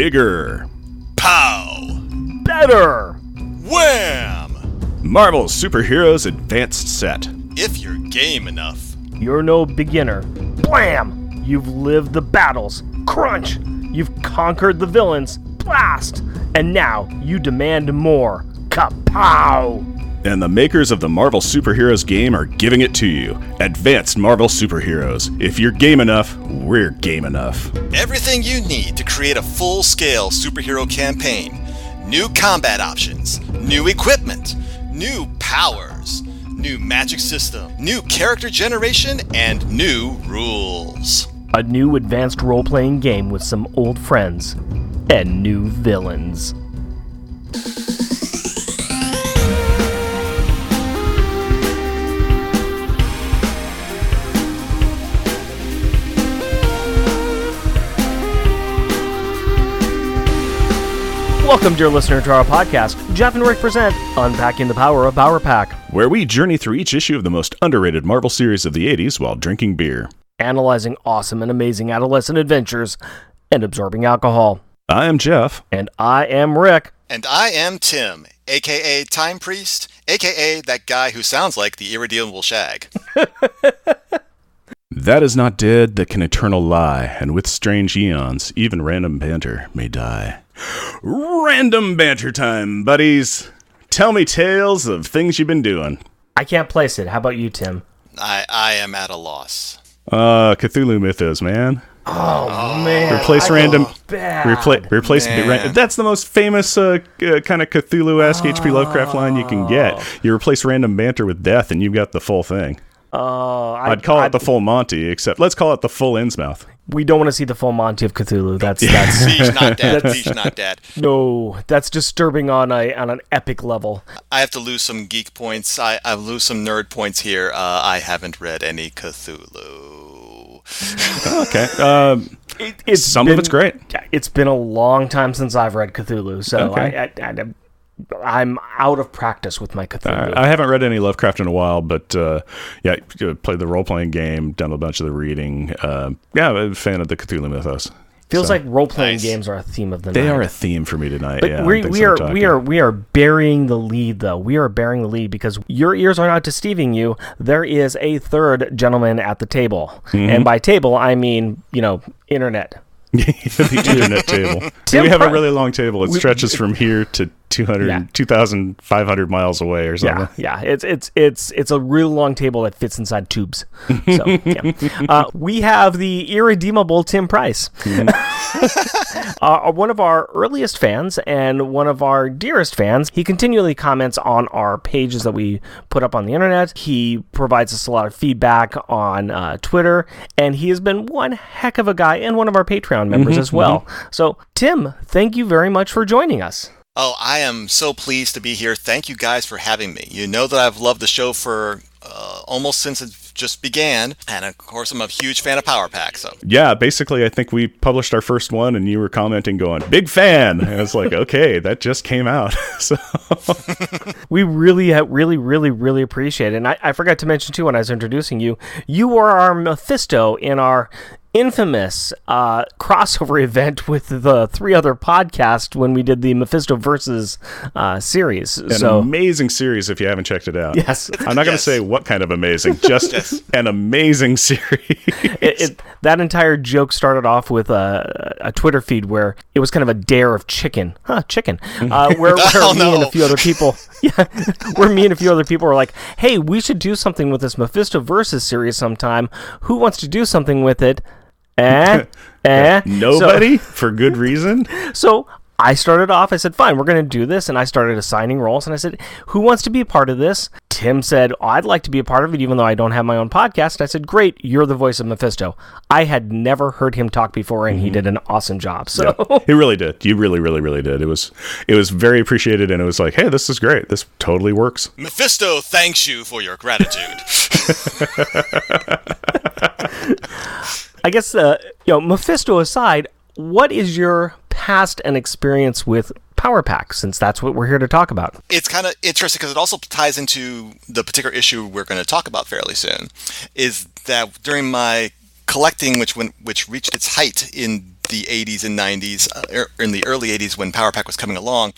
Bigger. Pow! Better! Wham! Marvel Superheroes Advanced Set. If you're game enough. You're no beginner. Blam! You've lived the battles. Crunch! You've conquered the villains. Blast! And now you demand more. Kapow! And the makers of the Marvel Superheroes game are giving it to you. Advanced Marvel Superheroes. If you're game enough, we're game enough. Everything you need to create a full-scale superhero campaign. New combat options, new equipment, new powers, new magic system, new character generation, and new rules. A new advanced role-playing game with some old friends and new villains. Welcome, dear listener, to our podcast. Jeff and Rick present Unpacking the Power of Power Pack, where we journey through each issue of the most underrated Marvel series of the 80s while drinking beer, analyzing awesome and amazing adolescent adventures, and absorbing alcohol. I am Jeff. And I am Rick. And I am Tim, a.k.a. Time Priest, a.k.a. that guy who sounds like the irredeemable Shag. That is not dead that can eternal lie, and with strange eons, even random banter may die. Random banter time, buddies. Tell me tales of things you've been doing. I can't place it. How about you, Tim? I am at a loss. Cthulhu Mythos, man. Oh man. Replace random. Replace. That's the most famous kind of Cthulhu-esque H.P. Lovecraft line you can get. You replace random banter with death, and you've got the full thing. I'd call it the full Monty, except let's call it the full Innsmouth. We don't want to see the full Monty of Cthulhu. That's Siege not dead. Siege not dead. No, that's disturbing on an epic level. I have to lose some geek points. I lose some nerd points here. I haven't read any Cthulhu. Okay. Some of it's great. It's been a long time since I've read Cthulhu, so okay. I'm out of practice with my Cthulhu. I haven't read any Lovecraft in a while, but played the role-playing game, done a bunch of the reading. I'm a fan of the Cthulhu Mythos. Feels like role-playing games are a theme of the night. They are a theme for me tonight. But we are burying the lead, though. We are burying the lead because your ears are not deceiving you. There is a third gentleman at the table. Mm-hmm. And by table, I mean, internet. The internet table. We have a really long table. It stretches from here to 2,500 miles away or something. Yeah. It's a real long table that fits inside tubes. So, we have the irredeemable Tim Price. Mm-hmm. One of our earliest fans and one of our dearest fans. He continually comments on our pages that we put up on the internet. He provides us a lot of feedback on Twitter, and he has been one heck of a guy and one of our Patreon members as well. Mm-hmm. So, Tim, thank you very much for joining us. Oh, I am so pleased to be here. Thank you guys for having me. You know that I've loved the show for almost since it just began, and of course I'm a huge fan of Power Pack. So yeah, basically I think we published our first one, and you were commenting, going, "Big fan," and I was like, "Okay, that just came out." So we really appreciate it. And I forgot to mention too when I was introducing you, you were our Mephisto in our infamous crossover event with the three other podcasts when we did the Mephisto versus series. An amazing series if you haven't checked it out. Yes. I'm not going to say what kind of amazing, just an amazing series. That entire joke started off with a Twitter feed where it was kind of a dare of chicken. Chicken. Where me and a few other people... Yeah, where me and a few other people were like, hey, we should do something with this Mephisto versus series sometime. Who wants to do something with it? Nobody, for good reason. So I started off, I said, fine, we're going to do this. And I started assigning roles. And I said, who wants to be a part of this? Tim said, I'd like to be a part of it, even though I don't have my own podcast. And I said, great, you're the voice of Mephisto. I had never heard him talk before, and he did an awesome job. So he really did. You really did. It was very appreciated, and it was like, hey, this is great. This totally works. Mephisto thanks you for your gratitude. I guess, Mephisto aside, what is your past and experience with Power Pack, since that's what we're here to talk about? It's kind of interesting because it also ties into the particular issue we're going to talk about fairly soon, is that during my collecting, which reached its height in the 80s and 90s, in the early 80s when Power Pack was coming along.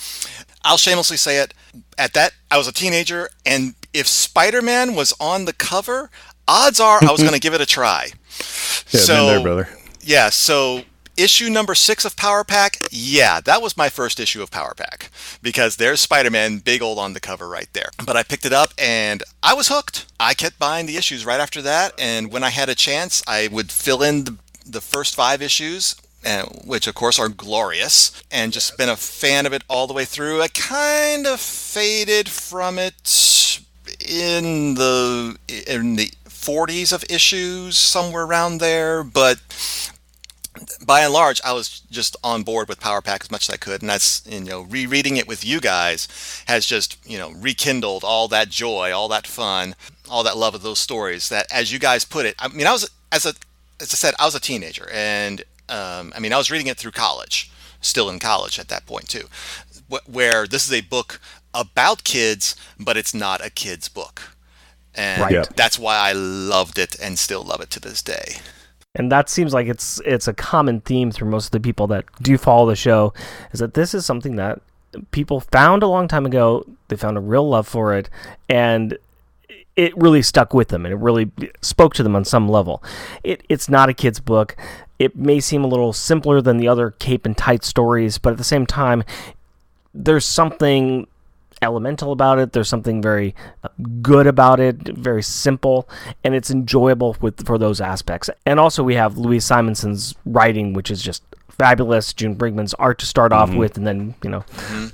I'll shamelessly say it. At that, I was a teenager, and if Spider-Man was on the cover, odds are I was going to give it a try. Yeah, been there, brother. Yeah, so issue number 6 of Power Pack, yeah, that was my first issue of Power Pack, because there's Spider-Man, big old on the cover right there. But I picked it up, and I was hooked. I kept buying the issues right after that, and when I had a chance, I would fill in the first 5 issues, which of course are glorious, and just been a fan of it all the way through. I kind of faded from it in the 40s of issues, somewhere around there, but by and large, I was just on board with Power Pack as much as I could, and that's, rereading it with you guys has just, rekindled all that joy, all that fun, all that love of those stories. That, as you guys put it, I mean, as I said, I was a teenager, and I was reading it through college, still in college at that point too, where this is a book about kids, but it's not a kid's book, and that's why I loved it and still love it to this day. And that seems like it's a common theme through most of the people that do follow the show, is that this is something that people found a long time ago. They found a real love for it, and it really stuck with them, and it really spoke to them on some level. It's not a kid's book. It may seem a little simpler than the other cape and tight stories, but at the same time, there's something elemental about it. There's something very good about it, very simple, and it's enjoyable for those aspects. And also we have Louise Simonson's writing, which is just fabulous. June Brigman's art to start off with, and then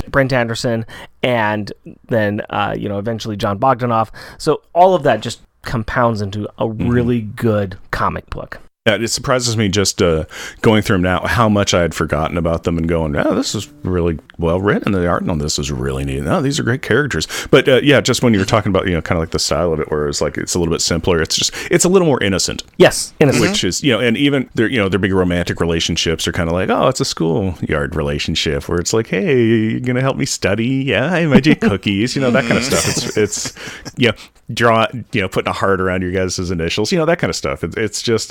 Brent Anderson, and then eventually John Bogdanoff. So all of that just compounds into a really good comic book. Yeah, it surprises me just going through them now how much I had forgotten about them and going, this is really well written. The art on this is really neat. These are great characters. But just when you were talking about, kind of like the style of it, where it's like it's a little bit simpler. It's a little more innocent. Yes, innocent. Which is, and even their big romantic relationships are kind of like, it's a schoolyard relationship where it's like, hey, you're gonna help me study? Yeah, I made you cookies. That kind of stuff. It's putting a heart around your guys' initials. That kind of stuff. It's just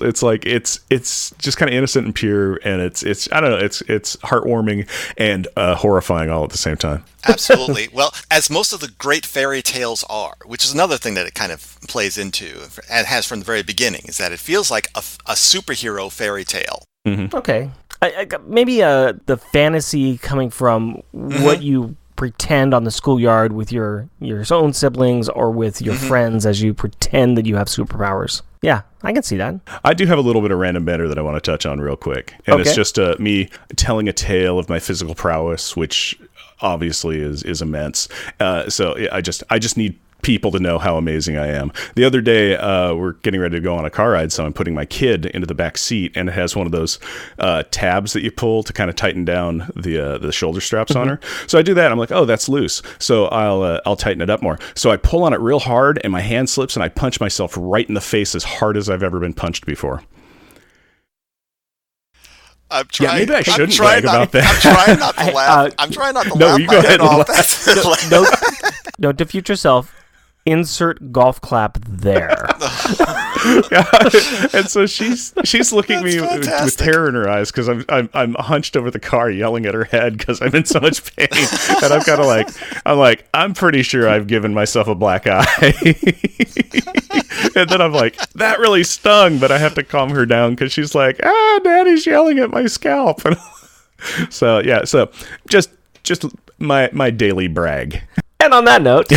kind of innocent and pure, and it's I don't know, it's heartwarming and horrifying all at the same time. Absolutely. Well, as most of the great fairy tales are, which is another thing that it kind of plays into and has from the very beginning, is that it feels like a superhero fairy tale. Mm-hmm. Okay. Maybe the fantasy coming from what you pretend on the schoolyard with your own siblings or with your friends as you pretend that you have superpowers. Yeah, I can see that. I do have a little bit of random banter that I want to touch on real quick. And It's just me telling a tale of my physical prowess, which obviously is immense. So I just need people to know how amazing I am. The other day, we're getting ready to go on a car ride, so I'm putting my kid into the back seat, and it has one of those tabs that you pull to kind of tighten down the shoulder straps on her. So I do that. I'm like, that's loose. So I'll tighten it up more. So I pull on it real hard, and my hand slips, and I punch myself right in the face as hard as I've ever been punched before. I'm trying. Yeah, maybe I shouldn't brag about that. I'm trying not to laugh. I'm trying not to laugh. No, you go ahead and laugh. No, to future self, insert golf clap there. And so she's looking at me with terror in her eyes because I'm hunched over the car yelling at her head because I'm in so much pain, and I'm kind of I'm pretty sure I've given myself a black eye. And then I'm like, that really stung, but I have to calm her down because she's like, Daddy's yelling at my scalp. So just my daily brag. And on that note,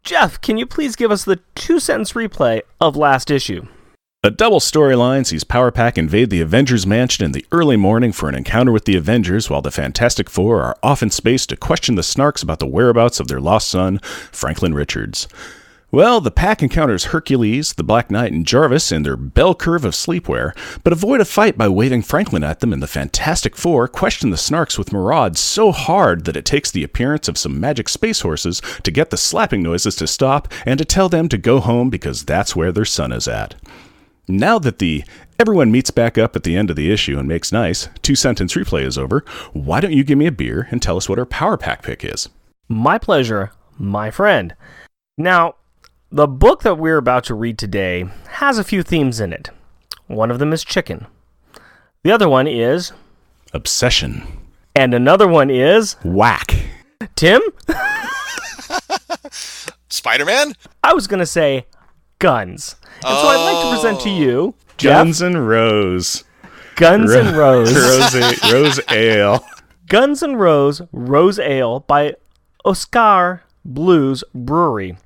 Jeff, can you please give us the 2-sentence replay of last issue? A double storyline sees Power Pack invade the Avengers Mansion in the early morning for an encounter with the Avengers, while the Fantastic Four are off in space to question the Snarks about the whereabouts of their lost son, Franklin Richards. Well, the pack encounters Hercules, the Black Knight, and Jarvis in their bell curve of sleepwear, but avoid a fight by waving Franklin at them, and the Fantastic Four question the Snarks with Maraud so hard that it takes the appearance of some magic space horses to get the slapping noises to stop and to tell them to go home because that's where their son is at. Now that everyone meets back up at the end of the issue and makes nice 2-sentence replay is over, why don't you give me a beer and tell us what our Power Pack pick is? My pleasure, my friend. Now, the book that we're about to read today has a few themes in it. One of them is chicken. The other one is... Obsession. And another one is... Whack. Tim? Spider-Man? I was going to say guns. And so I'd like to present to you, Jeff, Guns N' Rose. Guns N' Rose. Rose Ale. Guns N' Rose Rose Ale by Oscar Blues Brewery.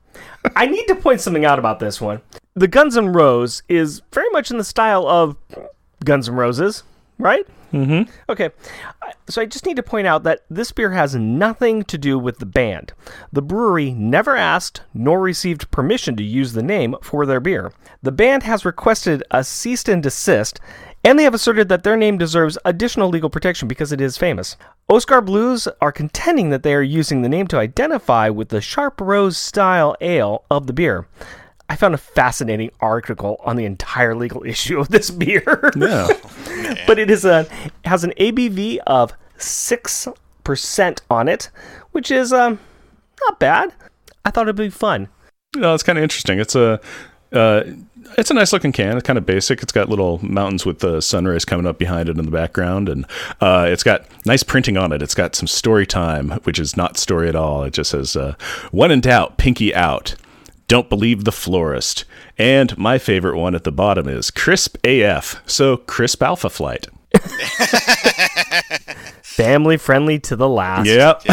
I need to point something out about this one. The Guns N' Rose is very much in the style of Guns N' Roses, right? Mm-hmm. Okay, so I just need to point out that this beer has nothing to do with the band. The brewery never asked nor received permission to use the name for their beer. The band has requested a cease and desist, and they have asserted that their name deserves additional legal protection because it is famous. Oscar Blues are contending that they are using the name to identify with the sharp rose style ale of the beer. I found a fascinating article on the entire legal issue of this beer. Yeah. But it has an ABV of 6% on it, which is not bad. I thought it'd be fun. No, it's kind of interesting. It's a nice looking can. It's kind of basic. It's got little mountains with the sunrise coming up behind it in the background, and it's got nice printing on it. It's got some story time, which is not story at all. It just says, "When in doubt, pinky out. Don't believe the florist." And my favorite one at the bottom is crisp AF. So crisp alpha flight. Family friendly to the last. Yep.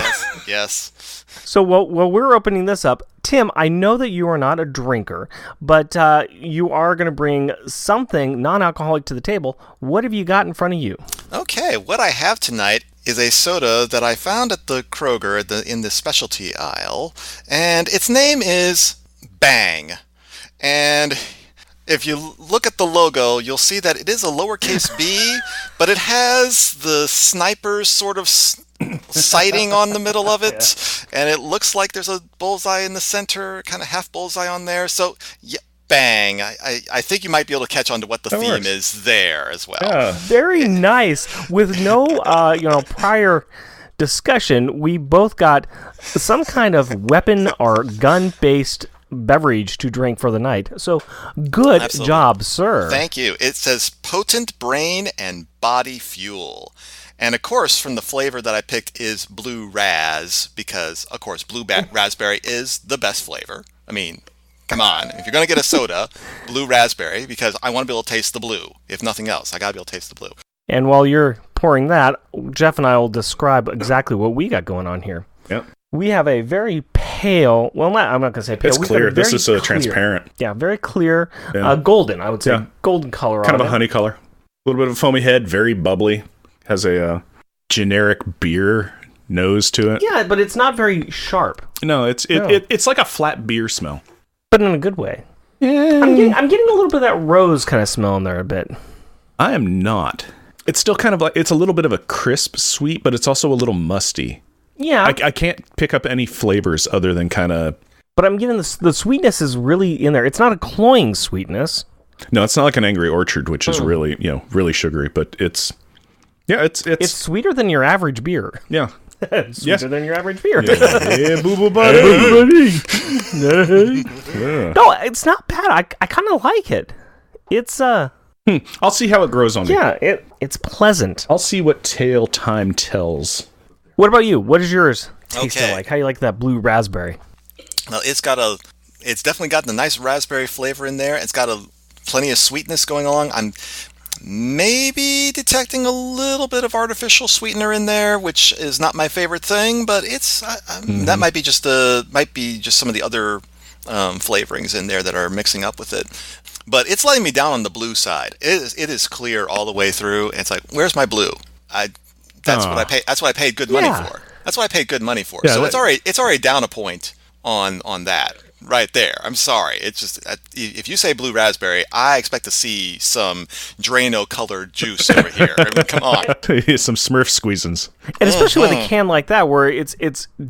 Yes. So while we're opening this up, Tim, I know that you are not a drinker, but you are going to bring something non-alcoholic to the table. What have you got in front of you? Okay, what I have tonight is a soda that I found at the Kroger in the specialty aisle, and its name is Bang. And if you look at the logo, you'll see that it is a lowercase b, but it has the sniper's sort of sighting on the middle of it, and it looks like there's a bullseye in the center, kind of half bullseye on there. So, yeah, Bang. I think you might be able to catch on to what the theme is there as well. Yeah. Very nice. With no prior discussion, we both got some kind of weapon or gun-based beverage to drink for the night. So good job, sir. Thank you. It says potent brain and body fuel. And of course, from the flavor that I picked is blue raz, because of course blue raspberry is the best flavor. I mean, come on. If you're going to get a soda, blue raspberry, because I want to be able to taste the blue. If nothing else, I got to be able to taste the blue. And while you're pouring that, Jeff and I will describe exactly what we got going on here. Yep. We have a very pale, I'm not going to say pale. It's clear. This is transparent. Yeah, very clear. Yeah. Golden, I would say. Yeah. Golden color kind of a honey color. A little bit of a foamy head, very bubbly. Has a generic beer nose to it. Yeah, but it's not very sharp. No, it's like a flat beer smell. But in a good way. Yeah. I'm getting a little bit of that rose kind of smell in there a bit. I am not. It's still kind of like, it's a little bit of a crisp sweet, but it's also a little musty. Yeah. I can't pick up any flavors other than kind of... But I'm getting the sweetness is really in there. It's not a cloying sweetness. No, it's not like an Angry Orchard, which is really, really sugary, but it's... Yeah, it's sweeter than your average beer. Yeah. Sweeter than your average beer. Yeah, boo-boo buddy. Yeah. No, it's not bad. I kind of like it. It's... I'll see how it grows on me. Yeah, it's pleasant. I'll see what tale time tells. What about you? What is yours taste like? How do you like that blue raspberry? Well, it's definitely got the nice raspberry flavor in there. It's got plenty of sweetness going along. I'm maybe detecting a little bit of artificial sweetener in there, which is not my favorite thing, but that might be just some of the other flavorings in there that are mixing up with it. But it's letting me down on the blue side. It is clear all the way through. And it's like, where's my blue? That's what I pay. That's what I paid good money for. That's what I paid good money for. Yeah, so it's already down a point on that right there. I'm sorry. It's just if you say blue raspberry, I expect to see some Drano colored juice over here. I mean, come on. Some Smurf squeezins. And especially with a can like that, where it's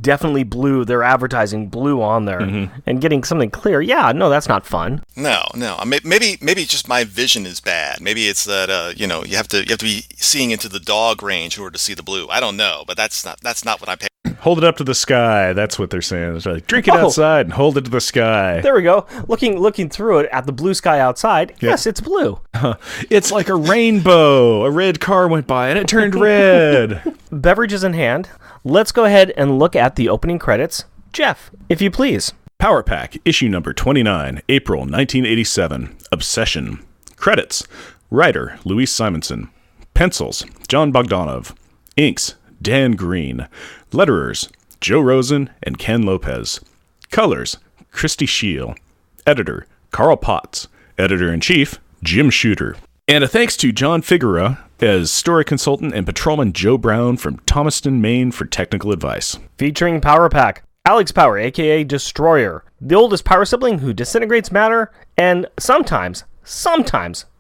definitely blue. They're advertising blue on there, and getting something clear. Yeah, no, that's not fun. No. Maybe just my vision is bad. Maybe it's that you have to be seeing into the dog range in order to see the blue. I don't know, but that's not what I pay. Hold it up to the sky. That's what they're saying. It's like, drink it outside and hold it to the sky. There we go. Looking through it at the blue sky outside. Yeah. Yes, it's blue. It's like a rainbow. A red car went by and it turned red. Beverages in hand. Let's go ahead and look at the opening credits. Jeff, if you please. Power Pack, issue number 29, April 1987. Obsession. Credits. Writer, Louise Simonson. Pencils, John Bogdanov. Inks, Dan Green. Letterers, Joe Rosen and Ken Lopez. Colors, Christy Scheel. Editor, Carl Potts. Editor-in-Chief, Jim Shooter. And a thanks to John Figueroa as story consultant and patrolman Joe Brown from Thomaston, Maine for technical advice. Featuring Power Pack, Alex Power, a.k.a. Destroyer, the oldest power sibling who disintegrates matter and sometimes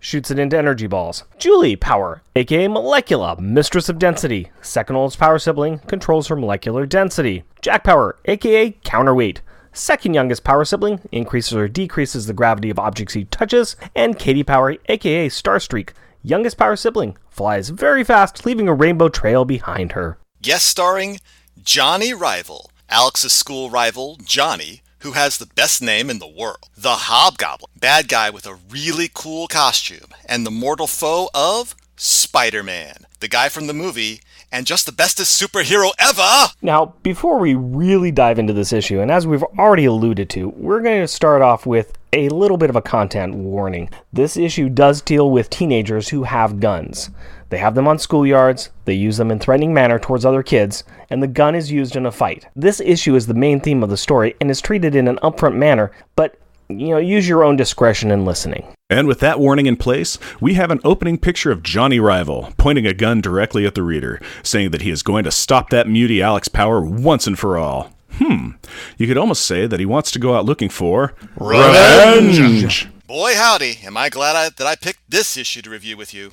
shoots it into energy balls. Julie Power, a.k.a. Molecula, mistress of density, second oldest power sibling, controls her molecular density. Jack Power, a.k.a. Counterweight, second youngest power sibling, increases or decreases the gravity of objects he touches. And Katie Power, a.k.a. Starstreak, youngest power sibling, flies very fast, leaving a rainbow trail behind her. Guest starring Johnny Rival, Alex's school rival, Johnny, who has the best name in the world. The Hobgoblin, bad guy with a really cool costume, and the mortal foe of Spider-Man, the guy from the movie, and just the bestest superhero ever! Now, before we really dive into this issue, and as we've already alluded to, we're going to start off with a little bit of a content warning. This issue does deal with teenagers who have guns. They have them on schoolyards, they use them in threatening manner towards other kids, and the gun is used in a fight. This issue is the main theme of the story and is treated in an upfront manner, but, use your own discretion in listening. And with that warning in place, we have an opening picture of Johnny Rival pointing a gun directly at the reader, saying that he is going to stop that mutie Alex Power once and for all. You could almost say that he wants to go out looking for revenge! Boy howdy, am I glad that I picked this issue to review with you.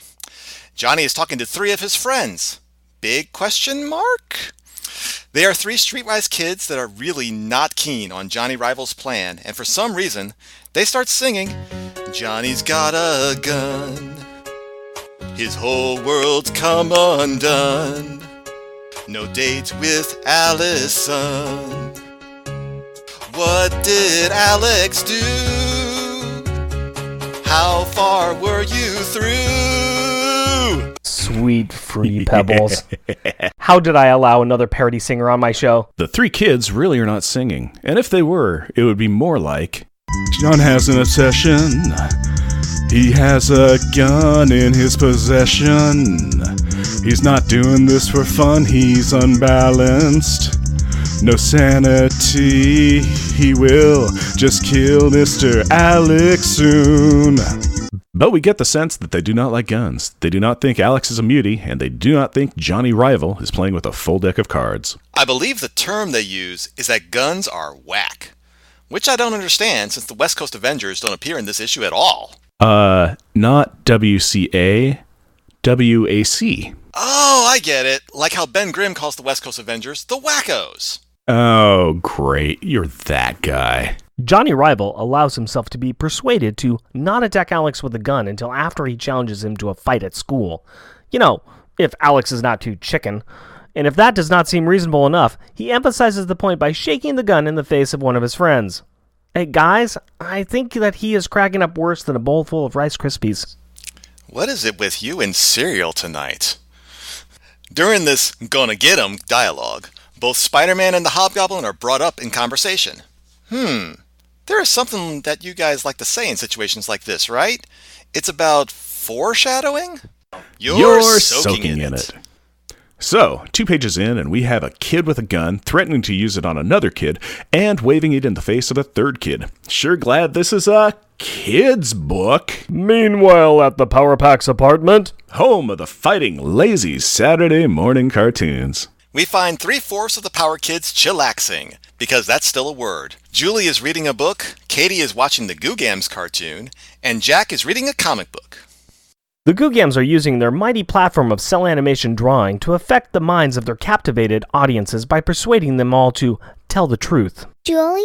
Johnny is talking to 3 of his friends. Big question mark? They are 3 streetwise kids that are really not keen on Johnny Rival's plan, and for some reason, they start singing, Johnny's got a gun. His whole world's come undone. No dates with Allison. What did Alex do? How far were you through? Sweet free pebbles. How did I allow another parody singer on my show? The 3 kids really are not singing, and if they were, it would be more like, John has an obsession. He has a gun in his possession. He's not doing this for fun, he's unbalanced. No sanity, he will just kill Mr. Alex soon. But we get the sense that they do not like guns. They do not think Alex is a mutie, and they do not think Johnny Rival is playing with a full deck of cards. I believe the term they use is that guns are whack, which I don't understand since the West Coast Avengers don't appear in this issue at all. Not WCA, WAC. Oh, I get it. Like how Ben Grimm calls the West Coast Avengers the Wackos. Oh, great. You're that guy. Johnny Rival allows himself to be persuaded to not attack Alex with a gun until after he challenges him to a fight at school. If Alex is not too chicken. And if that does not seem reasonable enough, he emphasizes the point by shaking the gun in the face of one of his friends. Hey, guys, I think that he is cracking up worse than a bowl full of Rice Krispies. What is it with you and cereal tonight? During this gonna get 'em dialogue, both Spider-Man and the Hobgoblin are brought up in conversation. There is something that you guys like to say in situations like this, right? It's about foreshadowing? You're soaking in it. So, 2 pages in, and we have a kid with a gun threatening to use it on another kid and waving it in the face of a third kid. Sure glad this is a kid's book. Meanwhile, at the Power Pack's apartment, home of the fighting, lazy Saturday morning cartoons, we find 3/4 of the Power Kids chillaxing, because that's still a word. Julie is reading a book, Katie is watching the Goo Gams cartoon, and Jack is reading a comic book. The Goo Gams are using their mighty platform of cell animation drawing to affect the minds of their captivated audiences by persuading them all to tell the truth. Julie?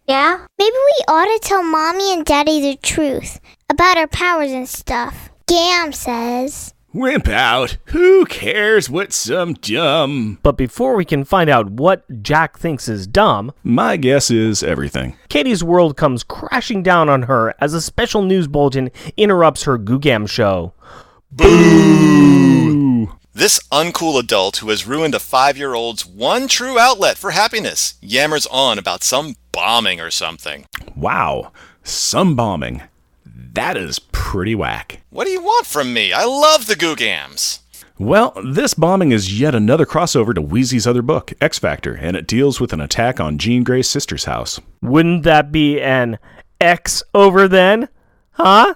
Yeah? Maybe we ought to tell Mommy and Daddy the truth about our powers and stuff. Gam says... Wimp out. Who cares what's some dumb? But before we can find out what Jack thinks is dumb, my guess is everything. Katie's world comes crashing down on her as a special news bulletin interrupts her Googam show. Boo! This uncool adult who has ruined a 5-year-old's one true outlet for happiness yammers on about some bombing or something. Wow, some bombing. That is pretty whack. What do you want from me? I love the Googams. Well, this bombing is yet another crossover to Wheezy's other book, X Factor, and it deals with an attack on Jean Grey's sister's house. Wouldn't that be an X over then? Huh?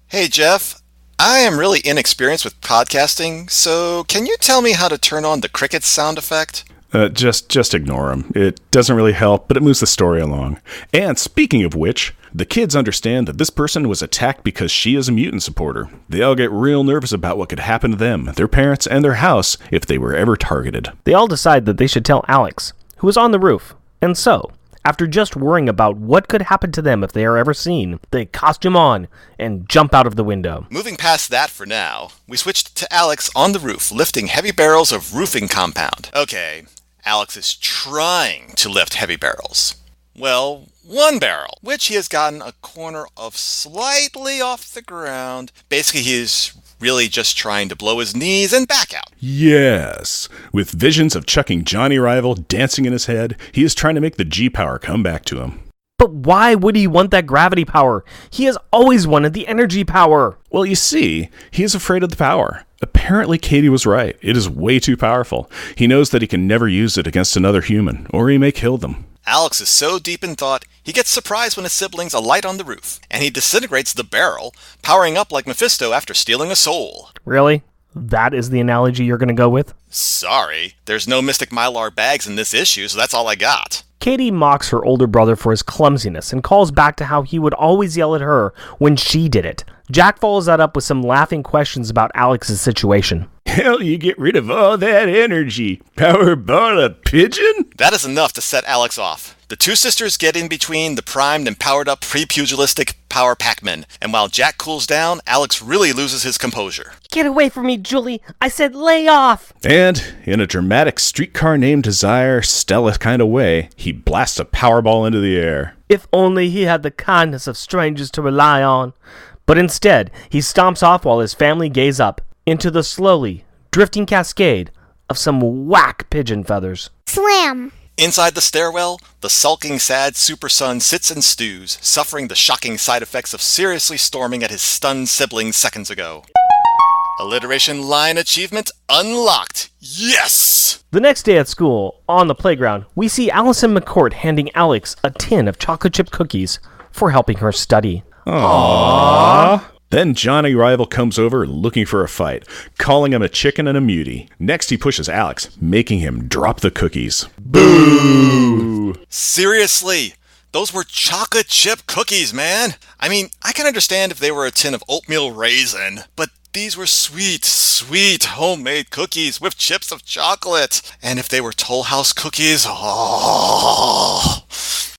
Hey, Jeff. I am really inexperienced with podcasting, so can you tell me how to turn on the crickets sound effect? Just ignore him. It doesn't really help, but it moves the story along. And speaking of which, the kids understand that this person was attacked because she is a mutant supporter. They all get real nervous about what could happen to them, their parents, and their house if they were ever targeted. They all decide that they should tell Alex, who is on the roof. And so, after just worrying about what could happen to them if they are ever seen, they costume on and jump out of the window. Moving past that for now, we switched to Alex on the roof lifting heavy barrels of roofing compound. Okay, Alex is trying to lift heavy barrels. Well, one barrel, which he has gotten a corner of slightly off the ground. Basically, he is really just trying to blow his knees and back out. Yes. With visions of chucking Johnny Rival dancing in his head, he is trying to make the G-power come back to him. But why would he want that gravity power? He has always wanted the energy power. Well, you see, he is afraid of the power. Apparently, Katie was right. It is way too powerful. He knows that he can never use it against another human, or he may kill them. Alex is so deep in thought, he gets surprised when his siblings alight on the roof, and he disintegrates the barrel, powering up like Mephisto after stealing a soul. Really? That is the analogy you're going to go with? Sorry, there's no Mystic Mylar bags in this issue, so that's all I got. Katie mocks her older brother for his clumsiness and calls back to how he would always yell at her when she did it. Jack follows that up with some laughing questions about Alex's situation. Hell, you get rid of all that energy. Powerball a pigeon? That is enough to set Alex off. The two sisters get in between the primed and powered up pre-pugilistic power Pac-Men, and while Jack cools down, Alex really loses his composure. Get away from me, Julie! I said lay off! And, in a dramatic streetcar named Desire Stella kind of way, he blasts a Powerball into the air. If only he had the kindness of strangers to rely on. But instead, he stomps off while his family gaze up into the slowly drifting cascade of some whack pigeon feathers. Slam! Inside the stairwell, the sulking, sad super son sits and stews, suffering the shocking side effects of seriously storming at his stunned siblings seconds ago. Alliteration line achievement unlocked. Yes! The next day at school, on the playground, we see Allison McCourt handing Alex a tin of chocolate chip cookies for helping her study. Aww. Then Johnny Rival comes over looking for a fight, calling him a chicken and a mutie. Next he pushes Alex, making him drop the cookies. Boo! Seriously, those were chocolate chip cookies, man. I mean, I can understand if they were a tin of oatmeal raisin, but these were sweet, sweet homemade cookies with chips of chocolate. And if they were Toll House cookies, oh.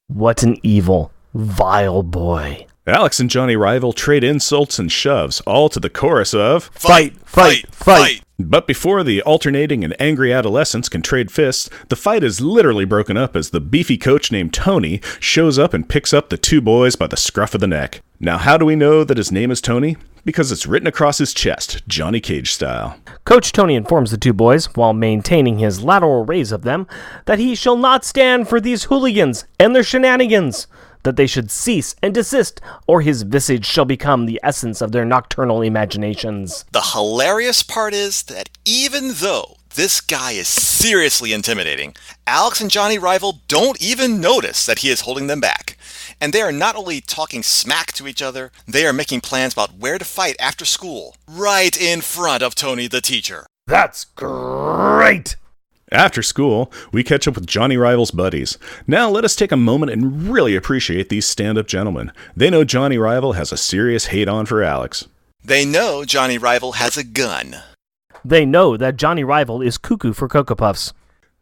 What an evil, vile boy. Alex and Johnny Rival trade insults and shoves, all to the chorus of Fight, fight, fight. But before the alternating and angry adolescents can trade fists, the fight is literally broken up as the beefy coach named Tony shows up and picks up the two boys by the scruff of the neck. Now, how do we know that his name is Tony? Because it's written across his chest, Johnny Cage style. Coach Tony informs the two boys, while maintaining his lateral raise of them, that he shall not stand for these hooligans and their shenanigans, that they should cease and desist, or his visage shall become the essence of their nocturnal imaginations. The hilarious part is that even though this guy is seriously intimidating, Alex and Johnny Rival don't even notice that he is holding them back. And they are not only talking smack to each other, they are making plans about where to fight after school, right in front of Tony the teacher. That's great! After school, we catch up with Johnny Rival's buddies. Now let us take a moment and really appreciate these stand-up gentlemen. They know Johnny Rival has a serious hate-on for Alex. They know Johnny Rival has a gun. They know that Johnny Rival is cuckoo for Cocoa Puffs.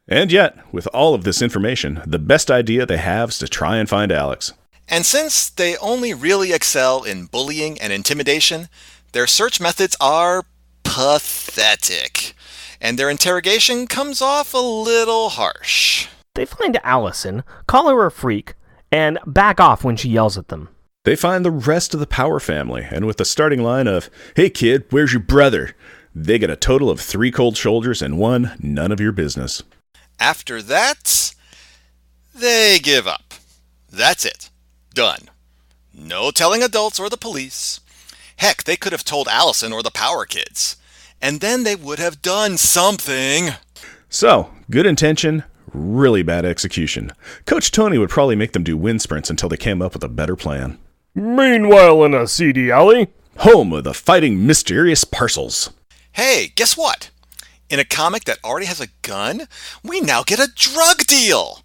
And yet, with all of this information, the best idea they have is to try and find Alex. And since they only really excel in bullying and intimidation, Their search methods are pathetic, and their interrogation comes off a little harsh. They find Allison, call her a freak, and back off when she yells at them. They find the rest of the Power family, and with the starting line of, "Hey kid, where's your brother?" they get a total of 3 cold shoulders and 1 none of your business. After that, they give up. That's it. Done. No telling adults or the police. Heck, they could have told Allison or the Power Kids. And then they would have done something. So, good intention, really bad execution. Coach Tony would probably make them do wind sprints until they came up with a better plan. Meanwhile in a seedy alley, home of the fighting mysterious parcels. Hey, guess what? In a comic that already has a gun, we now get a drug deal.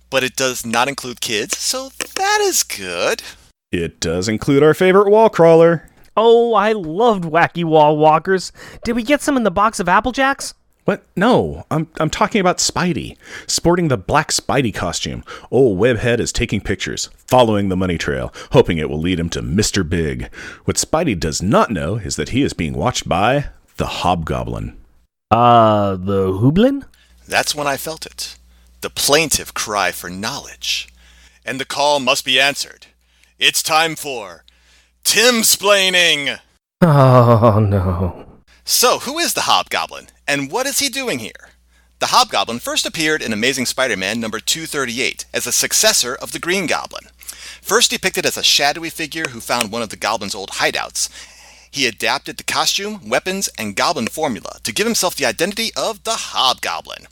But it does not include kids, so that is good. It does include our favorite wall crawler. Oh, I loved wacky wall walkers. Did we get some in the box of Apple Jacks? What? No, I'm talking about Spidey. Sporting the black Spidey costume, old Webhead is taking pictures, following the money trail, hoping it will lead him to Mr. Big. What Spidey does not know is that he is being watched by the Hobgoblin. The Hobgoblin? That's when I felt it. The plaintive cry for knowledge. And the call must be answered. It's time for Timsplaining! Oh, no. So, who is the Hobgoblin, and what is he doing here? The Hobgoblin first appeared in Amazing Spider-Man number 238 as a successor of the Green Goblin. First depicted as a shadowy figure who found one of the Goblin's old hideouts, he adapted the costume, weapons, and Goblin formula to give himself the identity of the Hobgoblin.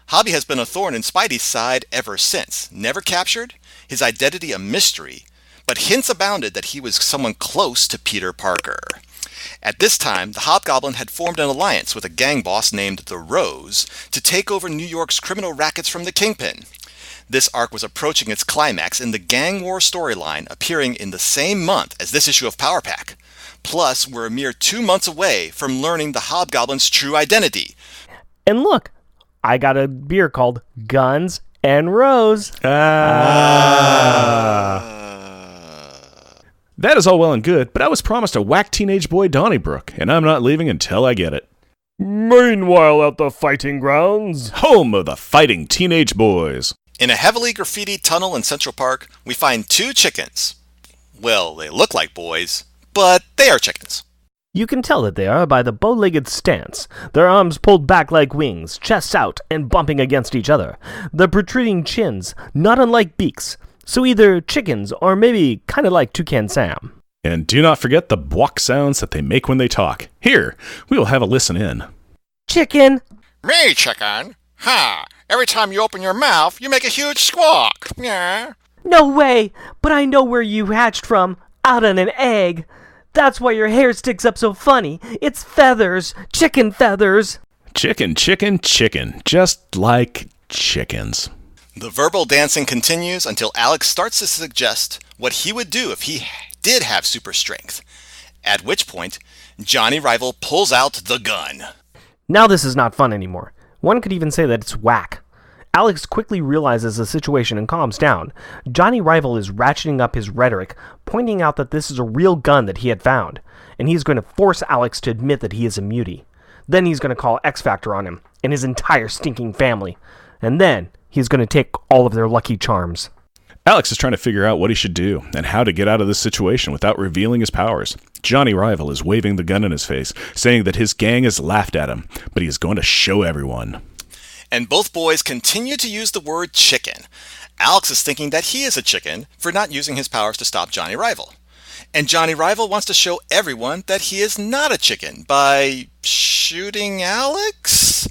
Hobby has been a thorn in Spidey's side ever since. Never captured, his identity a mystery, but hints abounded that he was someone close to Peter Parker. At this time, the Hobgoblin had formed an alliance with a gang boss named the Rose to take over New York's criminal rackets from the Kingpin. This arc was approaching its climax in the Gang War storyline, appearing in the same month as this issue of Power Pack. Plus, we're a mere 2 months away from learning the Hobgoblin's true identity. And look, I got a beer called Guns and Rose. That is all well and good, but I was promised a whack teenage boy Donnybrook, and I'm not leaving until I get it. Meanwhile at the fighting grounds, home of the fighting teenage boys. In a heavily graffitied tunnel in Central Park, we find 2 chickens. Well, they look like boys, but they are chickens. You can tell that they are by the bow-legged stance, their arms pulled back like wings, chests out and bumping against each other, the protruding chins, not unlike beaks. So either chickens or maybe kind of like Toucan Sam. And do not forget the bwok sounds that they make when they talk. Here, we will have a listen in. Chicken. Me, chicken? Ha! Every time you open your mouth, you make a huge squawk. Yeah. No way, but I know where you hatched from. Out on an egg. That's why your hair sticks up so funny. It's feathers. Chicken feathers. Chicken, chicken, chicken. Just like chickens. The verbal dancing continues until Alex starts to suggest what he would do if he did have super strength. At which point, Johnny Rival pulls out the gun. Now this is not fun anymore. One could even say that it's whack. Alex quickly realizes the situation and calms down. Johnny Rival is ratcheting up his rhetoric, pointing out that this is a real gun that he had found, and he's going to force Alex to admit that he is a mutie. Then he's going to call X Factor on him and his entire stinking family. And then he's going to take all of their lucky charms. Alex is trying to figure out what he should do and how to get out of this situation without revealing his powers. Johnny Rival is waving the gun in his face, saying that his gang has laughed at him, but he is going to show everyone. And both boys continue to use the word chicken. Alex is thinking that he is a chicken for not using his powers to stop Johnny Rival. And Johnny Rival wants to show everyone that he is not a chicken by shooting Alex?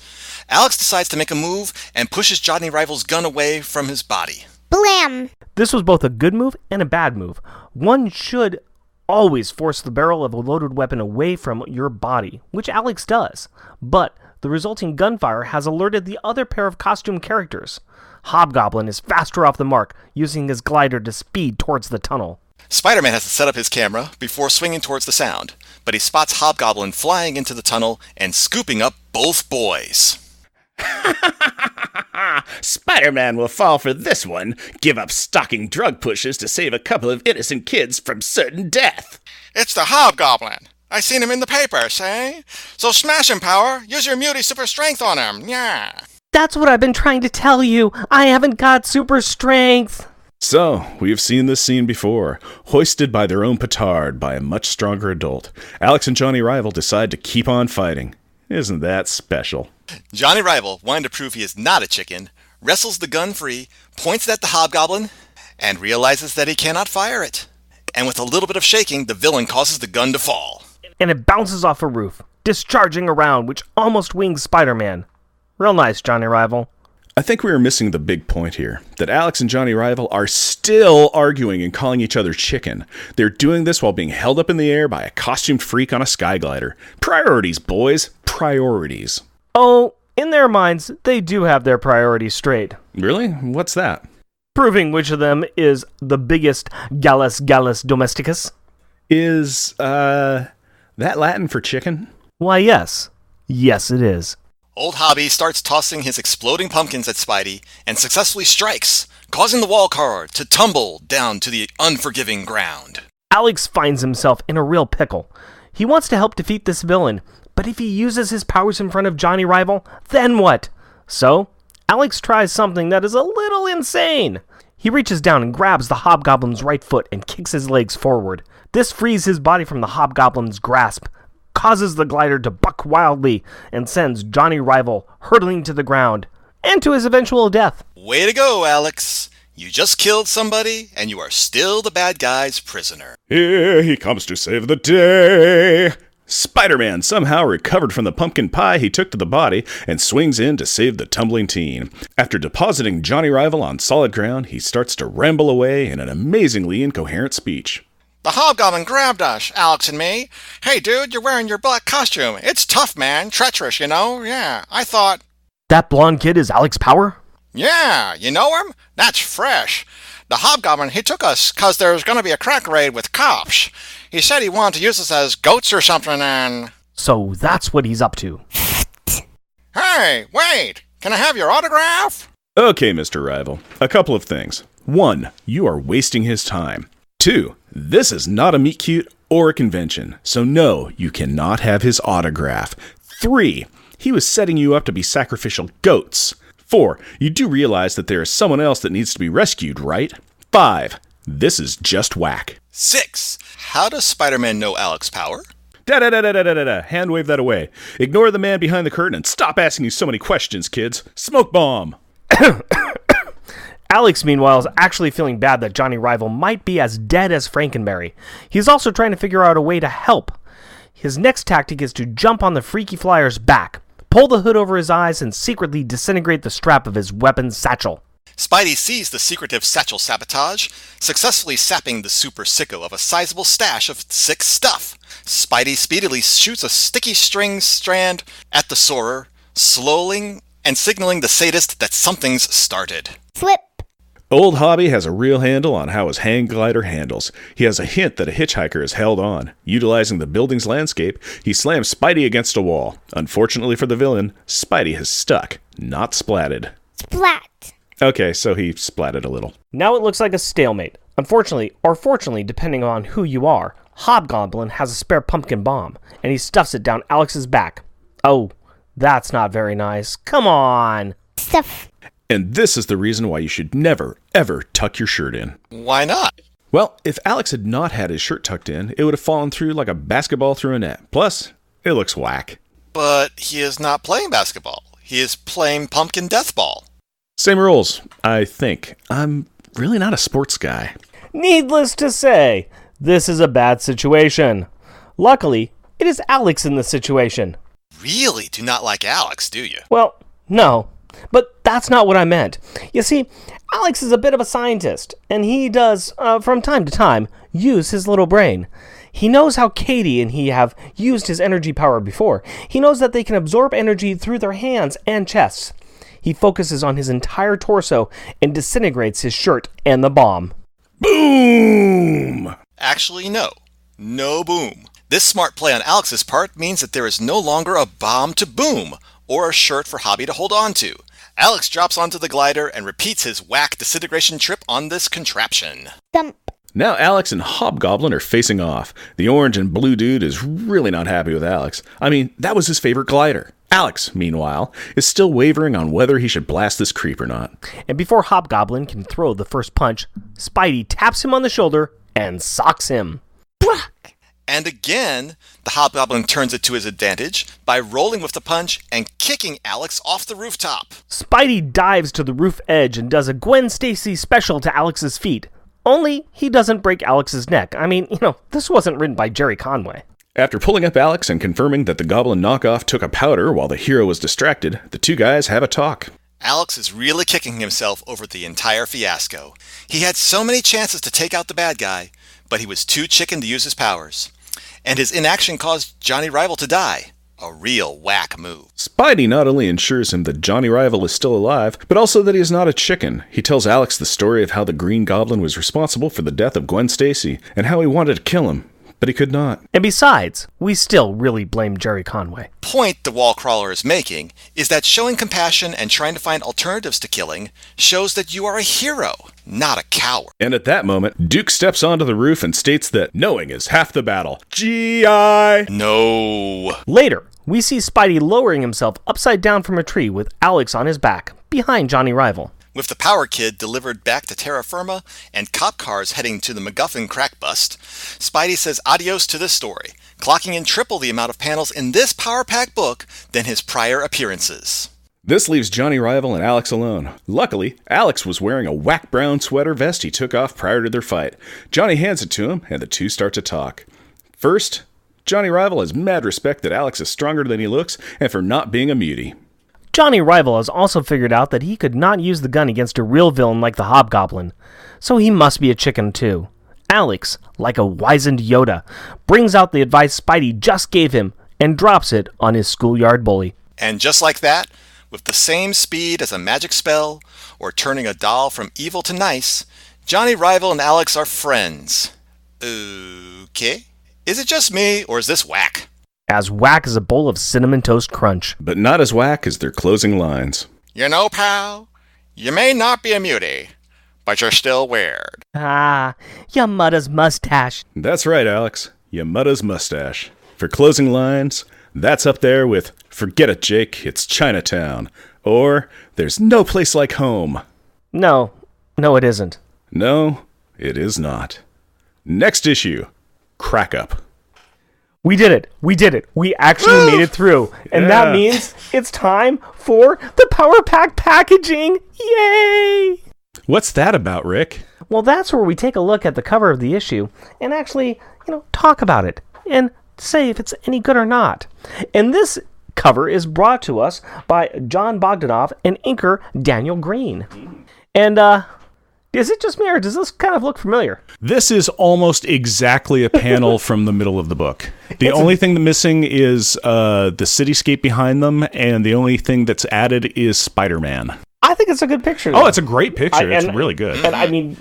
Alex decides to make a move and pushes Johnny Rival's gun away from his body. Blam! This was both a good move and a bad move. One should always force the barrel of a loaded weapon away from your body, which Alex does. But the resulting gunfire has alerted the other pair of costume characters. Hobgoblin is faster off the mark, using his glider to speed towards the tunnel. Spider-Man has to set up his camera before swinging towards the sound, but he spots Hobgoblin flying into the tunnel and scooping up both boys. Spider-Man will fall for this one. Give up stalking drug pushers to save a couple of innocent kids from certain death. It's the Hobgoblin. I seen him in the paper, say? So smash him, Power. Use your muty super strength on him. Yeah. That's what I've been trying to tell you. I haven't got super strength. So, we have seen this scene before. Hoisted by their own petard by a much stronger adult, Alex and Johnny Rival decide to keep on fighting. Isn't that special? Johnny Rival, wanting to prove he is not a chicken, wrestles the gun free, points it at the Hobgoblin, and realizes that he cannot fire it. And with a little bit of shaking, the villain causes the gun to fall. And it bounces off a roof, discharging around, which almost wings Spider-Man. Real nice, Johnny Rival. I think we are missing the big point here, that Alex and Johnny Rival are still arguing and calling each other chicken. They're doing this while being held up in the air by a costumed freak on a sky glider. Priorities, boys. Priorities. Oh, in their minds, they do have their priorities straight. Really? What's that? Proving which of them is the biggest Gallus domesticus. Is, that Latin for chicken? Why, yes. Yes, it is. Old Hobby starts tossing his exploding pumpkins at Spidey and successfully strikes, causing the wall car to tumble down to the unforgiving ground. Alex finds himself in a real pickle. He wants to help defeat this villain, but if he uses his powers in front of Johnny Rival, then what? So, Alex tries something that is a little insane. He reaches down and grabs the Hobgoblin's right foot and kicks his legs forward. This frees his body from the Hobgoblin's grasp, causes the glider to buck wildly, and sends Johnny Rival hurtling to the ground, and to his eventual death. Way to go, Alex. You just killed somebody, and you are still the bad guy's prisoner. Here he comes to save the day. Spider-Man somehow recovered from the pumpkin pie he took to the body and swings in to save the tumbling teen. After depositing Johnny Rival on solid ground, he starts to ramble away in an amazingly incoherent speech. The Hobgoblin grabbed us, Alex and me. Hey, dude, you're wearing your black costume. It's tough, man. Treacherous, you know? Yeah, I thought... That blonde kid is Alex Power? Yeah, you know him? That's fresh. The Hobgoblin, he took us 'cause there's gonna be a crack raid with cops. He said he wanted to use us as goats or something and... So that's what he's up to. Hey, wait! Can I have your autograph? Okay, Mr. Rival. A couple of things. 1, you are wasting his time. 2, this is not a meet-cute or a convention, so no, you cannot have his autograph. 3, he was setting you up to be sacrificial goats. 4, you do realize that there is someone else that needs to be rescued, right? 5, this is just whack. 6, how does Spider-Man know Alex Power? Da-da-da-da-da-da-da, hand wave that away. Ignore the man behind the curtain and stop asking you so many questions, kids. Smoke bomb! Alex, meanwhile, is actually feeling bad that Johnny Rival might be as dead as Frankenberry. He's also trying to figure out a way to help. His next tactic is to jump on the Freaky Flyer's back, pull the hood over his eyes, and secretly disintegrate the strap of his weapon satchel. Spidey sees the secretive satchel sabotage, successfully sapping the super sicko of a sizable stash of sick stuff. Spidey speedily shoots a sticky string strand at the soarer, slowing and signaling the sadist that something's started. Flip. Old Hobby has a real handle on how his hang glider handles. He has a hint that a hitchhiker is held on. Utilizing the building's landscape, he slams Spidey against a wall. Unfortunately for the villain, Spidey has stuck, not splatted. Splat. Okay, so he splatted a little. Now it looks like a stalemate. Unfortunately, or fortunately, depending on who you are, Hobgoblin has a spare pumpkin bomb, and he stuffs it down Alex's back. Oh, that's not very nice. Come on. Stuff. And this is the reason why you should never, ever tuck your shirt in. Why not? Well, if Alex had not had his shirt tucked in, it would have fallen through like a basketball through a net. Plus, it looks whack. But he is not playing basketball. He is playing pumpkin death ball. Same rules, I think. I'm really not a sports guy. Needless to say, this is a bad situation. Luckily, it is Alex in this situation. Really do not like Alex, do you? Well, no. But that's not what I meant. You see, Alex is a bit of a scientist, and he does, from time to time, use his little brain. He knows how Katie and he have used his energy power before. He knows that they can absorb energy through their hands and chests. He focuses on his entire torso and disintegrates his shirt and the bomb. Boom! Actually, no. No boom. This smart play on Alex's part means that there is no longer a bomb to boom, or a shirt for Hobby to hold on to. Alex drops onto the glider and repeats his whack disintegration trip on this contraption. Thump. Now Alex and Hobgoblin are facing off. The orange and blue dude is really not happy with Alex. I mean, that was his favorite glider. Alex, meanwhile, is still wavering on whether he should blast this creep or not. And before Hobgoblin can throw the first punch, Spidey taps him on the shoulder and socks him. Brock! And again, the Hobgoblin turns it to his advantage by rolling with the punch and kicking Alex off the rooftop. Spidey dives to the roof edge and does a Gwen Stacy special to Alex's feet. Only he doesn't break Alex's neck. I mean, this wasn't written by Jerry Conway. After pulling up Alex and confirming that the Goblin knockoff took a powder while the hero was distracted, the two guys have a talk. Alex is really kicking himself over the entire fiasco. He had so many chances to take out the bad guy, but he was too chicken to use his powers. And his inaction caused Johnny Rival to die. A real whack move. Spidey not only ensures him that Johnny Rival is still alive, but also that he is not a chicken. He tells Alex the story of how the Green Goblin was responsible for the death of Gwen Stacy, and how he wanted to kill him, but he could not. And besides, we still really blame Jerry Conway. Point the wall crawler is making is that showing compassion and trying to find alternatives to killing shows that you are a hero, not a coward. And at that moment, Duke steps onto the roof and states that knowing is half the battle. G.I. No. Later, we see Spidey lowering himself upside down from a tree with Alex on his back, behind Johnny Rival. With the Power Kid delivered back to Terra Firma and cop cars heading to the MacGuffin crack bust, Spidey says adios to this story, clocking in triple the amount of panels in this Power Pack book than his prior appearances. This leaves Johnny Rival and Alex alone. Luckily, Alex was wearing a whack brown sweater vest he took off prior to their fight. Johnny hands it to him, and the two start to talk. First, Johnny Rival has mad respect that Alex is stronger than he looks, and for not being a mutie. Johnny Rival has also figured out that he could not use the gun against a real villain like the Hobgoblin, so he must be a chicken too. Alex, like a wizened Yoda, brings out the advice Spidey just gave him and drops it on his schoolyard bully. And just like that, with the same speed as a magic spell, or turning a doll from evil to nice, Johnny Rival and Alex are friends. Okay? Is it just me, or is this whack? As whack as a bowl of Cinnamon Toast Crunch. But not as whack as their closing lines. You know, pal, you may not be a mutie, but you're still weird. Ah, Yamada's mustache. That's right, Alex. Yamada's mustache. For closing lines, that's up there with "Forget it, Jake, it's Chinatown," or "There's no place like home." No, it isn't. No, it is not. Next issue, Crack Up. We did it. We actually made it through. And that means it's time for the Power Pack packaging. Yay! What's that about, Rick? Well, that's where we take a look at the cover of the issue and actually, talk about it and say if it's any good or not. And this cover is brought to us by John Bogdanoff and inker Daniel Green. And, is it just me, or does this kind of look familiar? This is almost exactly a panel from the middle of the book. The only thing that's missing is the cityscape behind them, and the only thing that's added is Spider-Man. I think it's a good picture, though. Oh, it's a great picture. It's really good. And I mean,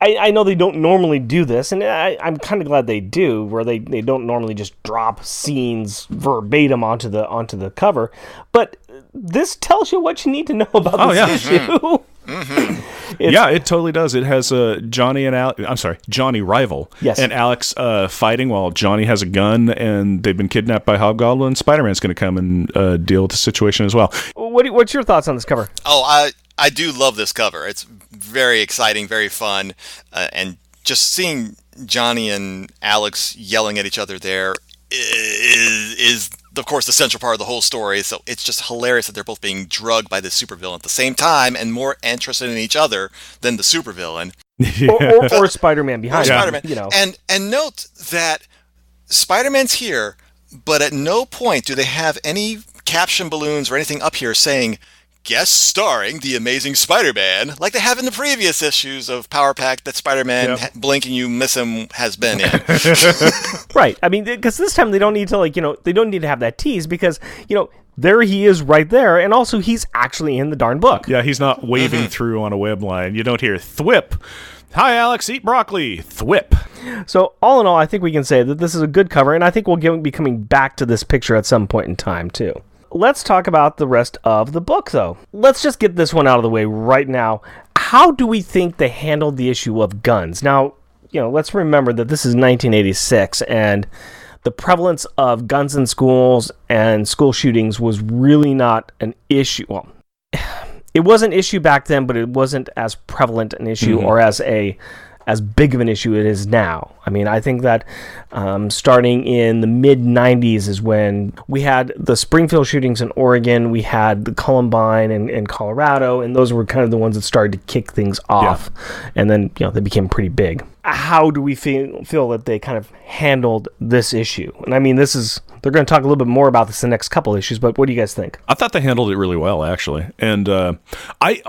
I know they don't normally do this, and I'm kind of glad they do, where they don't normally just drop scenes verbatim onto the cover. But this tells you what you need to know about this issue. Yeah, it totally does. It has Johnny Rival and Alex fighting while Johnny has a gun and they've been kidnapped by Hobgoblin. Spider-Man's going to come and deal with the situation as well. What's your thoughts on this cover? Oh, I do love this cover. It's very exciting, very fun, and just seeing Johnny and Alex yelling at each other there is of course the central part of the whole story. So it's just hilarious that they're both being drugged by this supervillain at the same time and more interested in each other than the supervillain. Or Spider-Man behind Spider-Man. And note that Spider-Man's here, but at no point do they have any caption balloons or anything up here saying guest starring the Amazing Spider-Man, like they have in the previous issues of Power Pack that Spider-Man, blink and you miss him, has been in. Right. I mean, because this time they don't need to, they don't need to have that tease because, there he is right there, and also he's actually in the darn book. Yeah, he's not waving through on a web line. You don't hear thwip. Hi, Alex, eat broccoli. Thwip. So, all in all, I think we can say that this is a good cover, and I think we'll be coming back to this picture at some point in time, too. Let's talk about the rest of the book, though. Let's just get this one out of the way right now. How do we think they handled the issue of guns? Now, let's remember that this is 1986, and the prevalence of guns in schools and school shootings was really not an issue. Well, it was an issue back then, but it wasn't as prevalent an issue or as big of an issue it is now. I mean, I think that starting in the mid-90s is when we had the Springfield shootings in Oregon, we had the Columbine in Colorado, and those were kind of the ones that started to kick things off. Yeah. And then, they became pretty big. How do we feel that they kind of handled this issue? And I mean, they're going to talk a little bit more about this in the next couple issues, but what do you guys think? I thought they handled it really well, actually. And I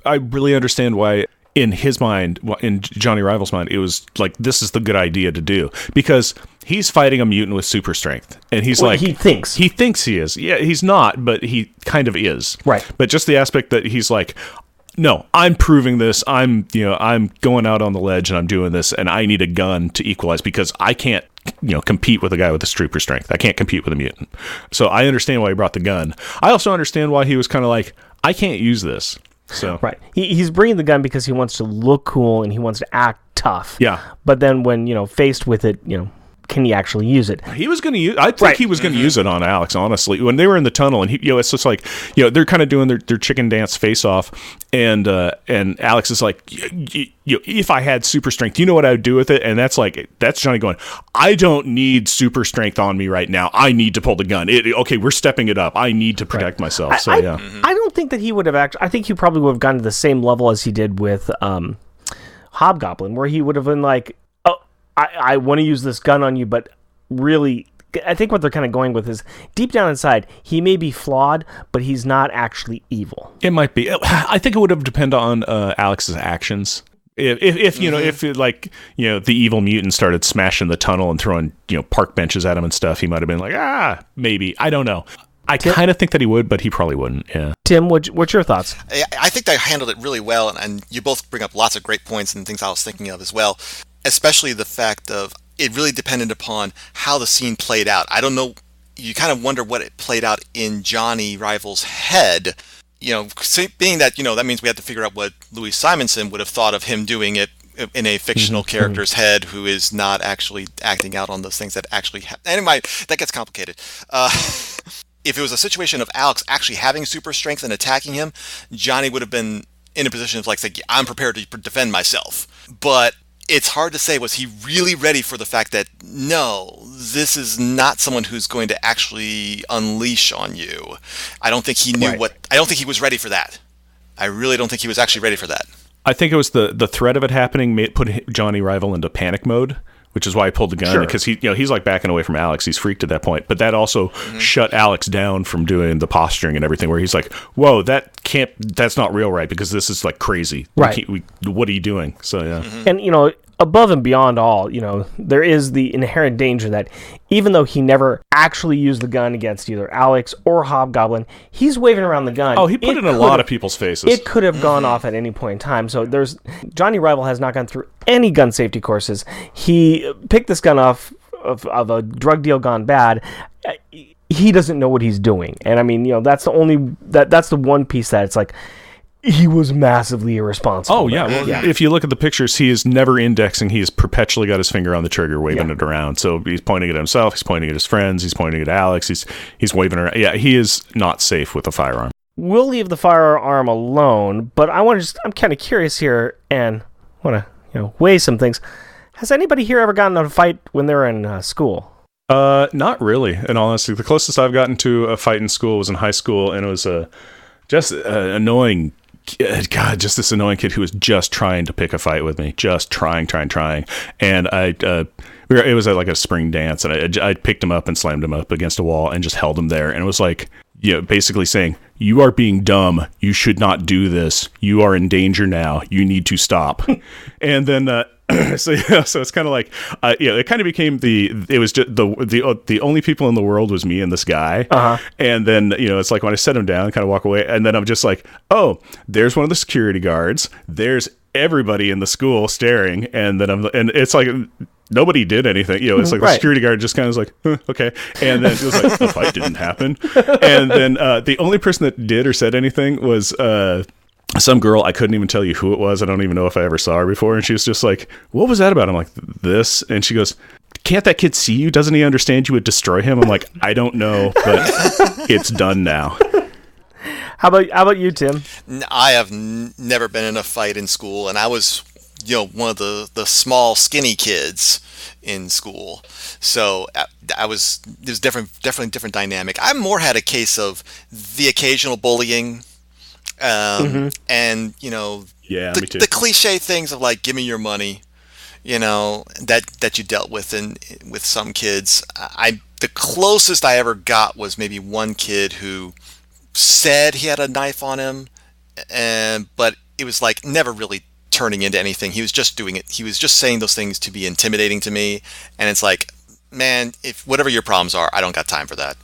really understand why, in his mind, in Johnny Rival's mind, it was like, this is the good idea to do, because he's fighting a mutant with super strength, and he's he thinks he is. Yeah, he's not, but he kind of is. Right. But just the aspect that he's like, no, I'm proving this. I'm going out on the ledge and I'm doing this, and I need a gun to equalize because I can't, compete with a guy with a super strength. I can't compete with a mutant. So I understand why he brought the gun. I also understand why he was kind of like, I can't use this. So right, he's bringing the gun because he wants to look cool and he wants to act tough. Yeah, but then when faced with it, can he actually use it? He was going to use. I think he was going to use it on Alex. Honestly, when they were in the tunnel, and it's just like, they're kind of doing their chicken dance face off, and Alex is like, if I had super strength, you know what I would do with it? And that's Johnny going, I don't need super strength on me right now. I need to pull the gun. Okay, we're stepping it up. I need to protect myself. I don't think that he would have actually. I think he probably would have gotten to the same level as he did with Hobgoblin, where he would have been like, I want to use this gun on you, but really, I think what they're kind of going with is, deep down inside, he may be flawed, but he's not actually evil. It might be. I think it would have depended on Alex's actions. If the evil mutant started smashing the tunnel and throwing park benches at him and stuff, he might have been like, maybe. I don't know. I kind of think that he would, but he probably wouldn't. Yeah. Tim, what's your thoughts? I think they handled it really well, and you both bring up lots of great points and things I was thinking of as well. Especially the fact of it really depended upon how the scene played out. I don't know. You kind of wonder what it played out in Johnny Rival's head. Being that, that means we have to figure out what Louis Simonson would have thought of him doing it in a fictional character's head who is not actually acting out on those things that actually happen. Anyway, that gets complicated. If it was a situation of Alex actually having super strength and attacking him, Johnny would have been in a position of saying, I'm prepared to defend myself. But it's hard to say, was he really ready for the fact that, no, this is not someone who's going to actually unleash on you. I don't think he knew I don't think he was ready for that. I really don't think he was actually ready for that. I think it was the threat of it happening put Johnny Rival into panic mode, which is why he pulled the gun, because he's like backing away from Alex. He's freaked at that point. But that also shut Alex down from doing the posturing and everything, where he's like, whoa, that's not real, right? Because this is like crazy. Right. What are you doing? So, yeah. And, above and beyond all, there is the inherent danger that even though he never actually used the gun against either Alex or Hobgoblin, he's waving around the gun. Oh, he put it in a lot of people's faces. It could have gone off at any point in time. So Johnny Rival has not gone through any gun safety courses. He picked this gun off of a drug deal gone bad. He doesn't know what he's doing. And I mean, that's the one piece that it's like, he was massively irresponsible. Oh, yeah. Well, if you look at the pictures, he is never indexing. He has perpetually got his finger on the trigger, waving it around. So he's pointing at himself. He's pointing at his friends. He's pointing at Alex. He's waving around. Yeah, he is not safe with a firearm. We'll leave the firearm alone, but I'm kind of curious here and want to weigh some things. Has anybody here ever gotten in a fight when they were in school? Not really, in all honesty. The closest I've gotten to a fight in school was in high school, and it was just annoying. God, just this annoying kid who was just trying to pick a fight with me, just trying. And it was like a spring dance, and I picked him up and slammed him up against a wall and just held him there. And it was like, basically saying, you are being dumb. You should not do this. You are in danger now. You need to stop. And then, so it's kind of like, it kind of became it was just the only people in the world was me and this guy. And then, it's like when I set him down, kind of walk away, and then I'm just like, oh, there's one of the security guards. There's everybody in the school staring. And then and it's like, nobody did anything. It's like the security guard just kind of was like, okay. And then it was like, the fight didn't happen. And then the only person that did or said anything was some girl, I couldn't even tell you who it was. I don't even know if I ever saw her before. And she was just like, what was that about? I'm like, this. And she goes, can't that kid see you? Doesn't he understand you would destroy him? I'm like, I don't know, but it's done now. How about you, Tim? I have never been in a fight in school, and I was, one of the small, skinny kids in school. So it was definitely different dynamic. I more had a case of the occasional bullying, and Yeah, me too. the cliche things of like, give me your money, that you dealt with with some kids. The closest I ever got was maybe one kid who said he had a knife on him, but it was like never really turning into anything. He was just doing it. He was just saying those things to be intimidating to me, and it's like, man, if whatever your problems are, I don't got time for that.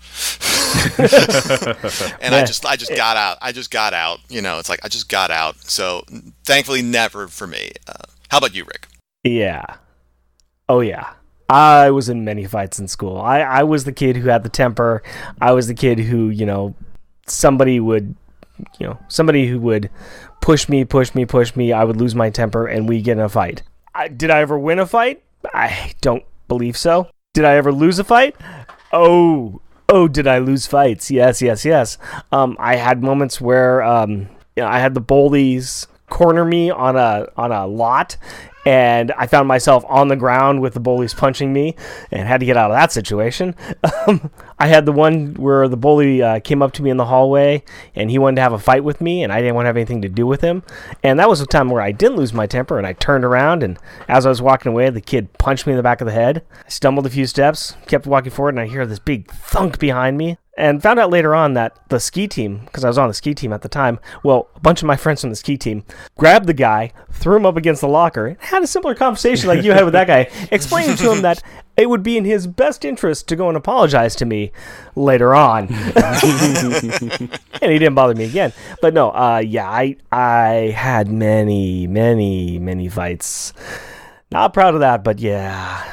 And I just got out. It's like I just got out. So thankfully, never for me. How about you, Rick? Yeah. Oh yeah. I was in many fights in school. I was the kid who had the temper. I was the kid who, somebody who would push me. I would lose my temper and we'd get in a fight. Did I ever win a fight? I don't believe so. Did I ever lose a fight? Oh, did I lose fights? Yes. I had moments where I had the bullies corner me on a lot, and I found myself on the ground with the bullies punching me and had to get out of that situation. I had the one where the bully came up to me in the hallway and he wanted to have a fight with me and I didn't want to have anything to do with him. And that was a time where I didn't lose my temper, and I turned around, and as I was walking away, the kid punched me in the back of the head. I stumbled a few steps, kept walking forward, and I hear this big thunk behind me. And found out later on that the ski team, because I was on the ski team at the time, a bunch of my friends from the ski team grabbed the guy, threw him up against the locker, and had a similar conversation like you had with that guy, explaining to him that it would be in his best interest to go and apologize to me later on. And he didn't bother me again. But no, I had many fights. Not proud of that, but yeah.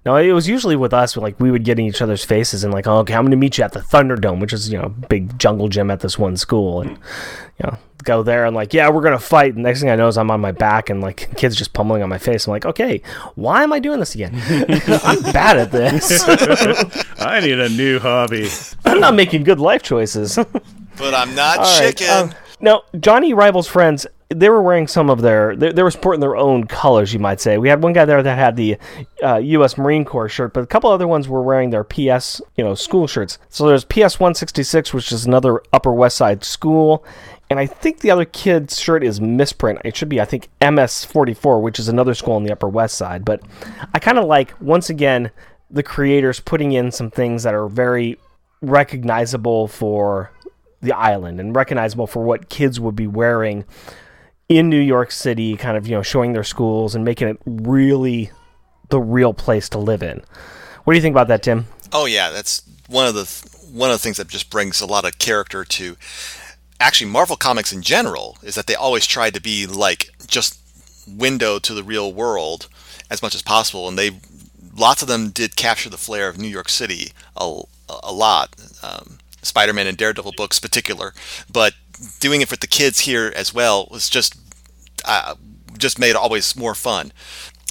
No, it was usually with us, we would get in each other's faces and okay, I'm going to meet you at the Thunderdome, which is, big jungle gym at this one school. And, go there and yeah, we're going to fight. And next thing I know is I'm on my back and kids just pummeling on my face. I'm like, okay, why am I doing this again? I'm bad at this. I need a new hobby. I'm not making good life choices. But I'm not chicken. Right, now, Johnny Rival's friends, they were wearing some of they were sporting their own colors, you might say. We had one guy there that had the U.S. Marine Corps shirt, but a couple other ones were wearing their PS, school shirts. So there's PS 166, which is another Upper West Side school, and I think the other kid's shirt is misprint. It should be, I think, MS 44, which is another school on the Upper West Side. But I kind of like, once again, the creators putting in some things that are very recognizable for the island and recognizable for what kids would be wearing in New York City, kind of, showing their schools and making it really the real place to live in. What do you think about that, Tim? Oh yeah, that's one of the things that just brings a lot of character to actually Marvel Comics in general, is that they always try to be just window to the real world as much as possible, and lots of them did capture the flair of New York City a lot. Spider-Man and Daredevil books particular, but doing it for the kids here as well was just made it always more fun.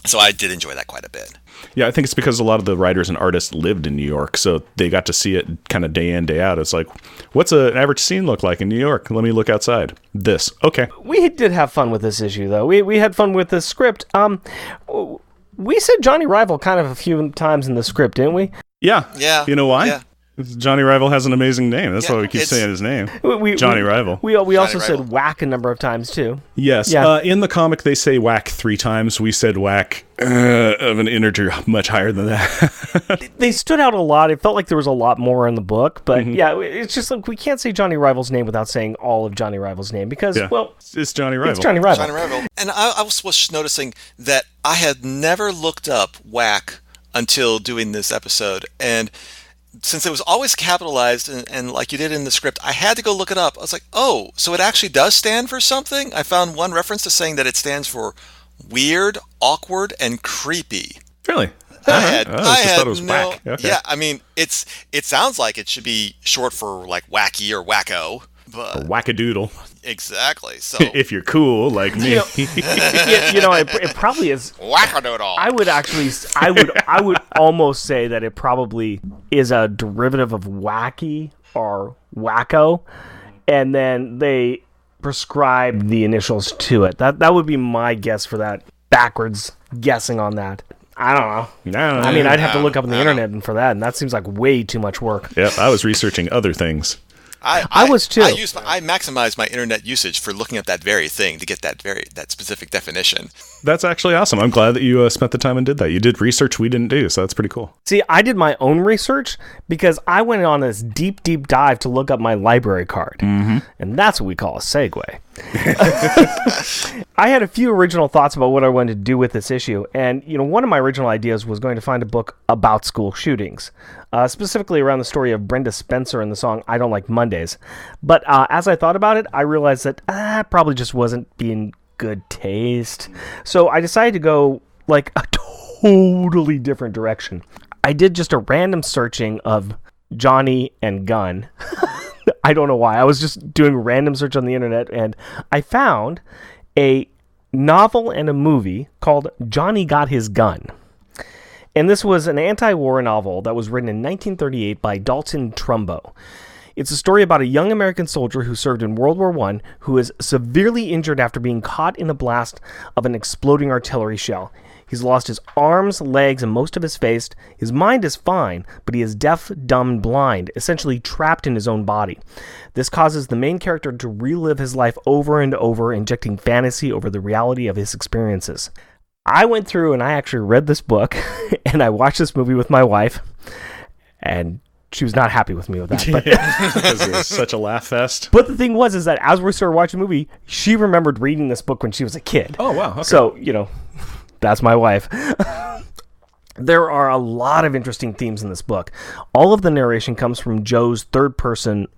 So I did enjoy that quite a bit. Yeah, I think it's because a lot of the writers and artists lived in New York, so they got to see it kind of day in, day out. It's like, what's an average scene look like in New York? Let me look outside. This. Okay. We did have fun with this issue, though. We had fun with this script. We said Johnny Rival kind of a few times in the script, didn't we? Yeah. Yeah. You know why? Yeah. Johnny Rival has an amazing name. That's why we keep saying his name. Johnny Rival. We also said whack a number of times, too. Yes. Yeah. In the comic, they say whack 3 times. We said whack of an integer much higher than that. They stood out a lot. It felt like there was a lot more in the book. But yeah, it's just we can't say Johnny Rival's name without saying all of Johnny Rival's name because, it's Johnny Rival. It's Johnny Rival. Johnny Rival. And I was noticing that I had never looked up whack until doing this episode. And since it was always capitalized and like you did in the script, I had to go look it up. I was like, oh, so it actually does stand for something? I found one reference to saying that it stands for weird, awkward, and creepy. Really? I just thought it was whack. Okay. Yeah, I mean, it sounds like it should be short for wacky or wacko. But or wackadoodle. Exactly. So if you're cool like me. It probably is. Wackadoodle. I would almost say that it probably is a derivative of wacky or wacko, and then they prescribe the initials to it. That would be my guess for that. Backwards guessing on that. I don't know. I mean, I'd have to look up on the internet and for that, and that seems like way too much work. Yep, I was researching other things. I was too. I maximize my internet usage for looking at that very thing to get that specific definition. That's actually awesome. I'm glad that you spent the time and did that. You did research we didn't do, so that's pretty cool. See, I did my own research because I went on this deep dive to look up my library card. Mm-hmm. And that's what we call a segue. I had a few original thoughts about what I wanted to do with this issue. And, one of my original ideas was going to find a book about school shootings, specifically around the story of Brenda Spencer and the song I Don't Like Mondays. But as I thought about it, I realized that probably just wasn't being good taste. So I decided to go like a totally different direction. I did just a random searching of Johnny and gun. I don't know why. I was just doing random search on the internet, and I found a novel and a movie called Johnny Got His Gun. And this was an anti-war novel that was written in 1938 by Dalton Trumbo. It's a story about a young American soldier who served in World War I who is severely injured after being caught in the blast of an exploding artillery shell. He's lost his arms, legs, and most of his face. His mind is fine, but he is deaf, dumb, and blind, essentially trapped in his own body. This causes the main character to relive his life over and over, injecting fantasy over the reality of his experiences. I went through and I actually read this book, and I watched this movie with my wife, and she was not happy with me with that. But because it was such a laugh fest. But the thing was, is that as we started watching the movie, she remembered reading this book when she was a kid. Oh, wow. Okay. So, that's my wife. There are a lot of interesting themes in this book. All of the narration comes from Joe's third-person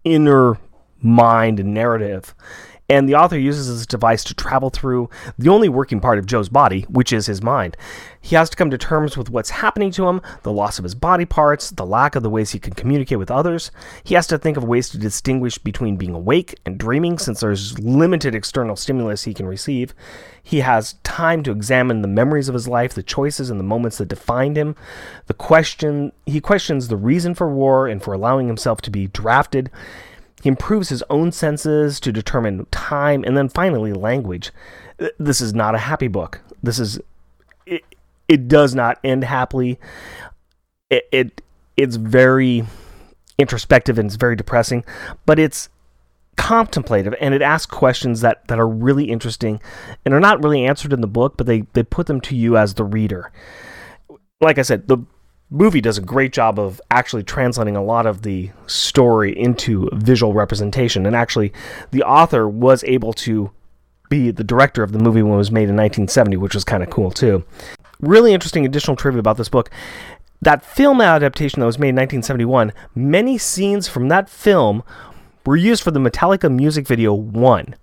inner mind and narrative. And the author uses this device to travel through the only working part of Joe's body, which is his mind. He has to come to terms with what's happening to him, the loss of his body parts, the lack of the ways he can communicate with others. He has to think of ways to distinguish between being awake and dreaming, since there's limited external stimulus he can receive. He has time to examine the memories of his life, the choices and the moments that defined him. He questions the reason for war and for allowing himself to be drafted. He improves his own senses to determine time, and then finally language. This is not a happy book. It does not end happily. It's very introspective and it's very depressing, but it's contemplative, and it asks questions that are really interesting and are not really answered in the book, but they put them to you as the reader. Like I said, the movie does a great job of actually translating a lot of the story into visual representation, and actually the author was able to be the director of the movie when it was made in 1970, which was kind of cool too. Really interesting additional trivia about this book. That film adaptation that was made in 1971, many scenes from that film were used for the Metallica music video 1.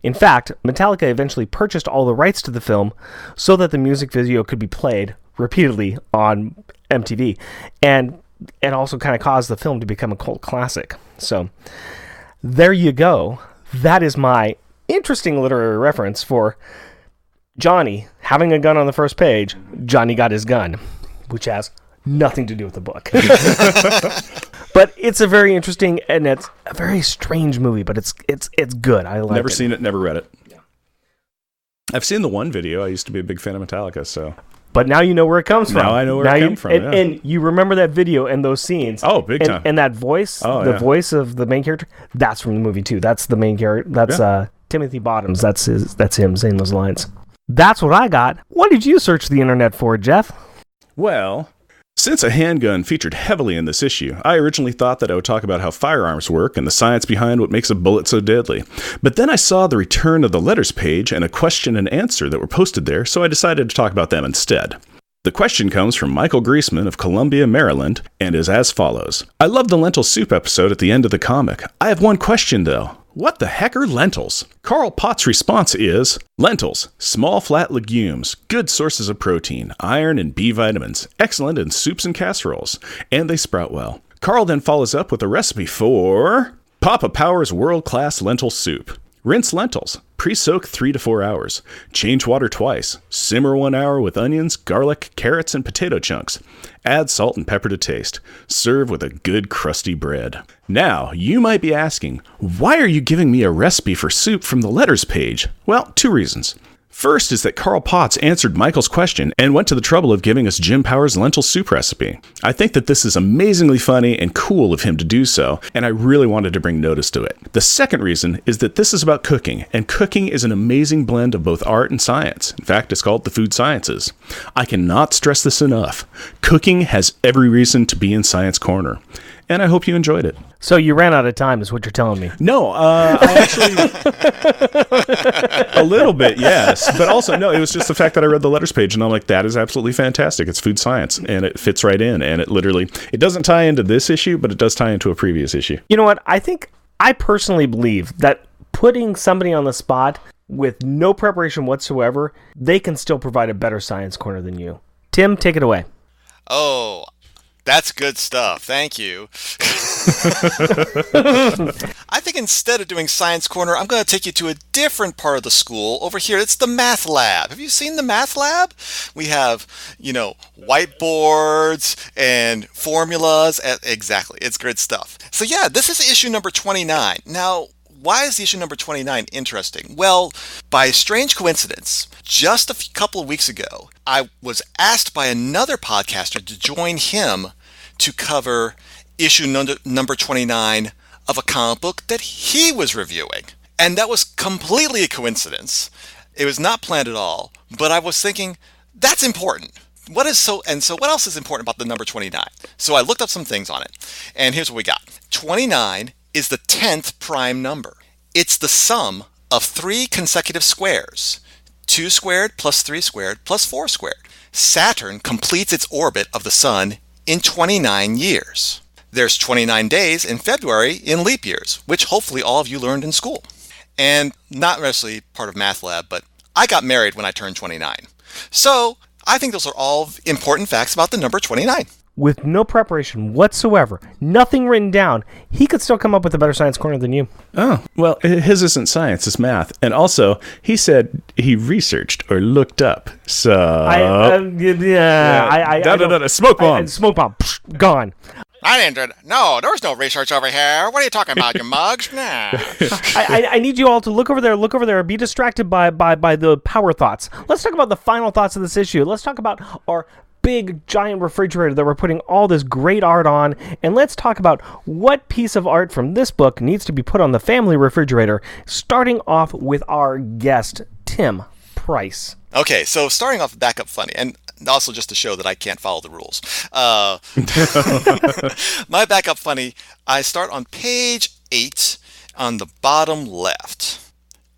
In fact, Metallica eventually purchased all the rights to the film so that the music video could be played repeatedly on MTV, and it also kind of caused the film to become a cult classic. So there you go. That is my interesting literary reference for Johnny having a gun on the first page. Johnny Got His Gun, which has nothing to do with the book. But it's a very interesting and it's a very strange movie, but it's good. I like it. Never seen it, never read it. Yeah. I've seen the one video. I used to be a big fan of Metallica, so. But now you know where it comes from. Now I know where it comes from. And you remember that video and those scenes. Oh, big time. And that voice, voice of the main character, that's from the movie too. That's the main character. That's Timothy Bottoms. That's him saying those lines. That's what I got. What did you search the internet for, Jeff? Well, since a handgun featured heavily in this issue, I originally thought that I would talk about how firearms work and the science behind what makes a bullet so deadly. But then I saw the return of the letters page and a question and answer that were posted there, so I decided to talk about them instead. The question comes from Michael Griesman of Columbia, Maryland, and is as follows. I love the lentil soup episode at the end of the comic. I have one question, though. What the heck are lentils? Carl Potts' response is, lentils, small flat legumes, good sources of protein, iron and B vitamins, excellent in soups and casseroles, and they sprout well. Carl then follows up with a recipe for Papa Power's world-class lentil soup. Rinse lentils. Pre-soak 3 to 4 hours. Change water twice. Simmer 1 hour with onions, garlic, carrots, and potato chunks. Add salt and pepper to taste. Serve with a good crusty bread. Now, you might be asking, why are you giving me a recipe for soup from the letters page? Well, 2 reasons. First is that Carl Potts answered Michael's question and went to the trouble of giving us Jim Power's lentil soup recipe. I think that this is amazingly funny and cool of him to do so, and I really wanted to bring notice to it. The second reason is that this is about cooking, and cooking is an amazing blend of both art and science. In fact, it's called the food sciences. I cannot stress this enough. Cooking has every reason to be in Science Corner. And I hope you enjoyed it. So you ran out of time is what you're telling me. No, I actually... a little bit, yes. But also, no, it was just the fact that I read the letters page, and I'm like, that is absolutely fantastic. It's food science, and it fits right in. And it doesn't tie into this issue, but it does tie into a previous issue. You know what? I personally believe that putting somebody on the spot with no preparation whatsoever, they can still provide a better Science Corner than you. Tim, take it away. Oh, that's good stuff. Thank you. I think instead of doing Science Corner, I'm going to take you to a different part of the school. Over here, it's the math lab. Have you seen the math lab? We have, whiteboards and formulas. Exactly. It's great stuff. So yeah, this is issue number 29. Now, why is issue number 29 interesting? Well, by a strange coincidence, just a couple of weeks ago, I was asked by another podcaster to join him to cover issue number 29 of a comic book that he was reviewing. And that was completely a coincidence. It was not planned at all, but I was thinking, that's important. What else is important about the number 29? So I looked up some things on it, and here's what we got. 29 is the 10th prime number. It's the sum of 3 consecutive squares. 2 squared plus 3 squared plus 4 squared. Saturn completes its orbit of the sun in 29 years. There's 29 days in February in leap years, which hopefully all of you learned in school. And not necessarily part of Math Lab, but I got married when I turned 29. So I think those are all important facts about the number 29. With no preparation whatsoever, nothing written down, he could still come up with a better Science Corner than you. Oh, well, his isn't science, it's math. And also, he said he researched or looked up. So... Smoke bomb. Smoke bomb. Psh, gone. I didn't. No, there was no research over here. What are you talking about, you mugs? Nah. I need you all to look over there. Be distracted by the power thoughts. Let's talk about the final thoughts of this issue. Let's talk about our big giant refrigerator that we're putting all this great art on, and let's talk about what piece of art from this book needs to be put on the family refrigerator, starting off with our guest, Tim Price. Okay, so starting off back up funny, and also just to show that I can't follow the rules. My backup funny, I start on page 8 on the bottom left.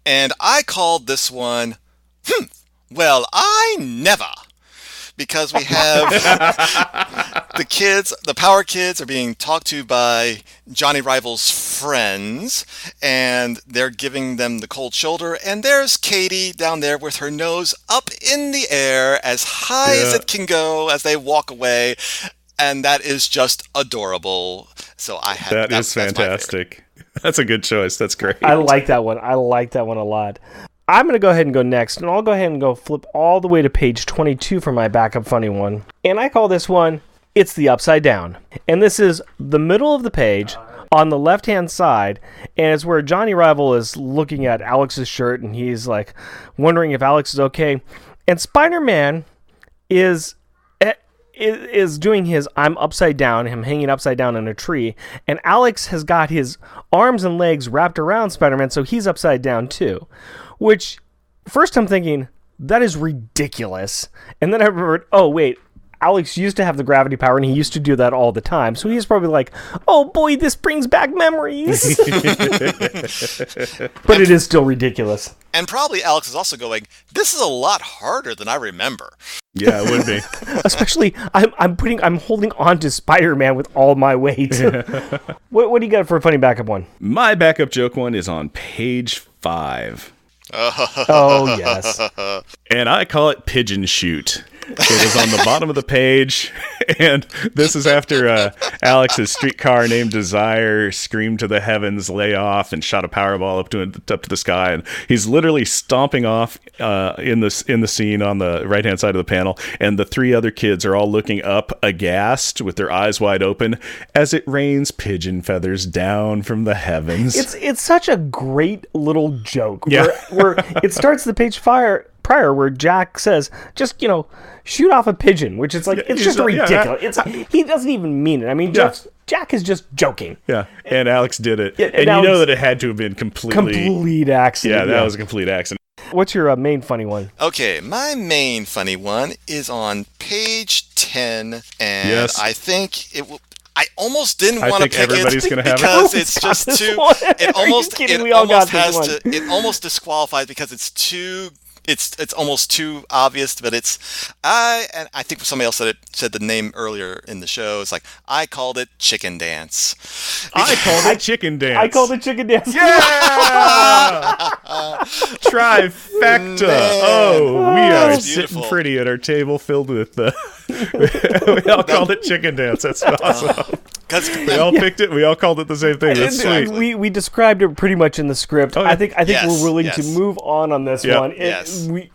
And I called this one, well, I never. Because we have the Power Kids are being talked to by Johnny Rival's friends, and they're giving them the cold shoulder, and there's Katie down there with her nose up in the air as high as it can go as they walk away, and that is just adorable. So that is fantastic. That's a good choice. That's great. I like that one. I like that one a lot. I'm going to go ahead and go next, and I'll go ahead and go flip all the way to page 22 for my backup funny one. And I call this one, It's the Upside Down. And this is the middle of the page on the left-hand side, and it's where Johnny Rival is looking at Alex's shirt, and he's like wondering if Alex is okay. And Spider-Man is doing his I'm upside down, him hanging upside down in a tree, and Alex has got his arms and legs wrapped around Spider-Man, so he's upside down too. Which, first I'm thinking, that is ridiculous. And then I remembered, oh wait, Alex used to have the gravity power, and he used to do that all the time. So he's probably like, oh boy, this brings back memories. But it is still ridiculous. And probably Alex is also going, this is a lot harder than I remember. Yeah, it would be. Especially, I'm holding on to Spider-Man with all my weight. What do you got for a funny backup one? My backup joke one is on page 5. Oh, yes. And I call it Pigeon Shoot. It is on the bottom of the page, and this is after Alex's streetcar named Desire screamed to the heavens, lay off, and shot a Powerball up to the sky, and he's literally stomping off in the scene on the right-hand side of the panel, and the three other kids are all looking up aghast with their eyes wide open as it rains pigeon feathers down from the heavens. It's such a great little joke where it starts the page prior where Jack says, just, shoot off a pigeon, which is like, it's just ridiculous. He doesn't even mean it. I mean, Jack is just joking. Yeah, and Alex did it. Yeah, and you know that it had to have been complete accident. Yeah, that was a complete accident. What's your main funny one? Okay, my main funny one is on page 10, and I think it will... I almost didn't want to pick everybody's it gonna have because it. it's just too... It almost disqualifies because it's too... It's almost too obvious, but I think somebody else said the name earlier in the show. It's like, I called it Chicken Dance. I called it Chicken Dance. I called it Chicken Dance. Yeah! Trifecta. Man, we are sitting pretty at our table filled with we all called it Chicken Dance. That's awesome. We all picked it. We all called it the same thing. That's sweet. We described it pretty much in the script. I think we're willing to move on this one.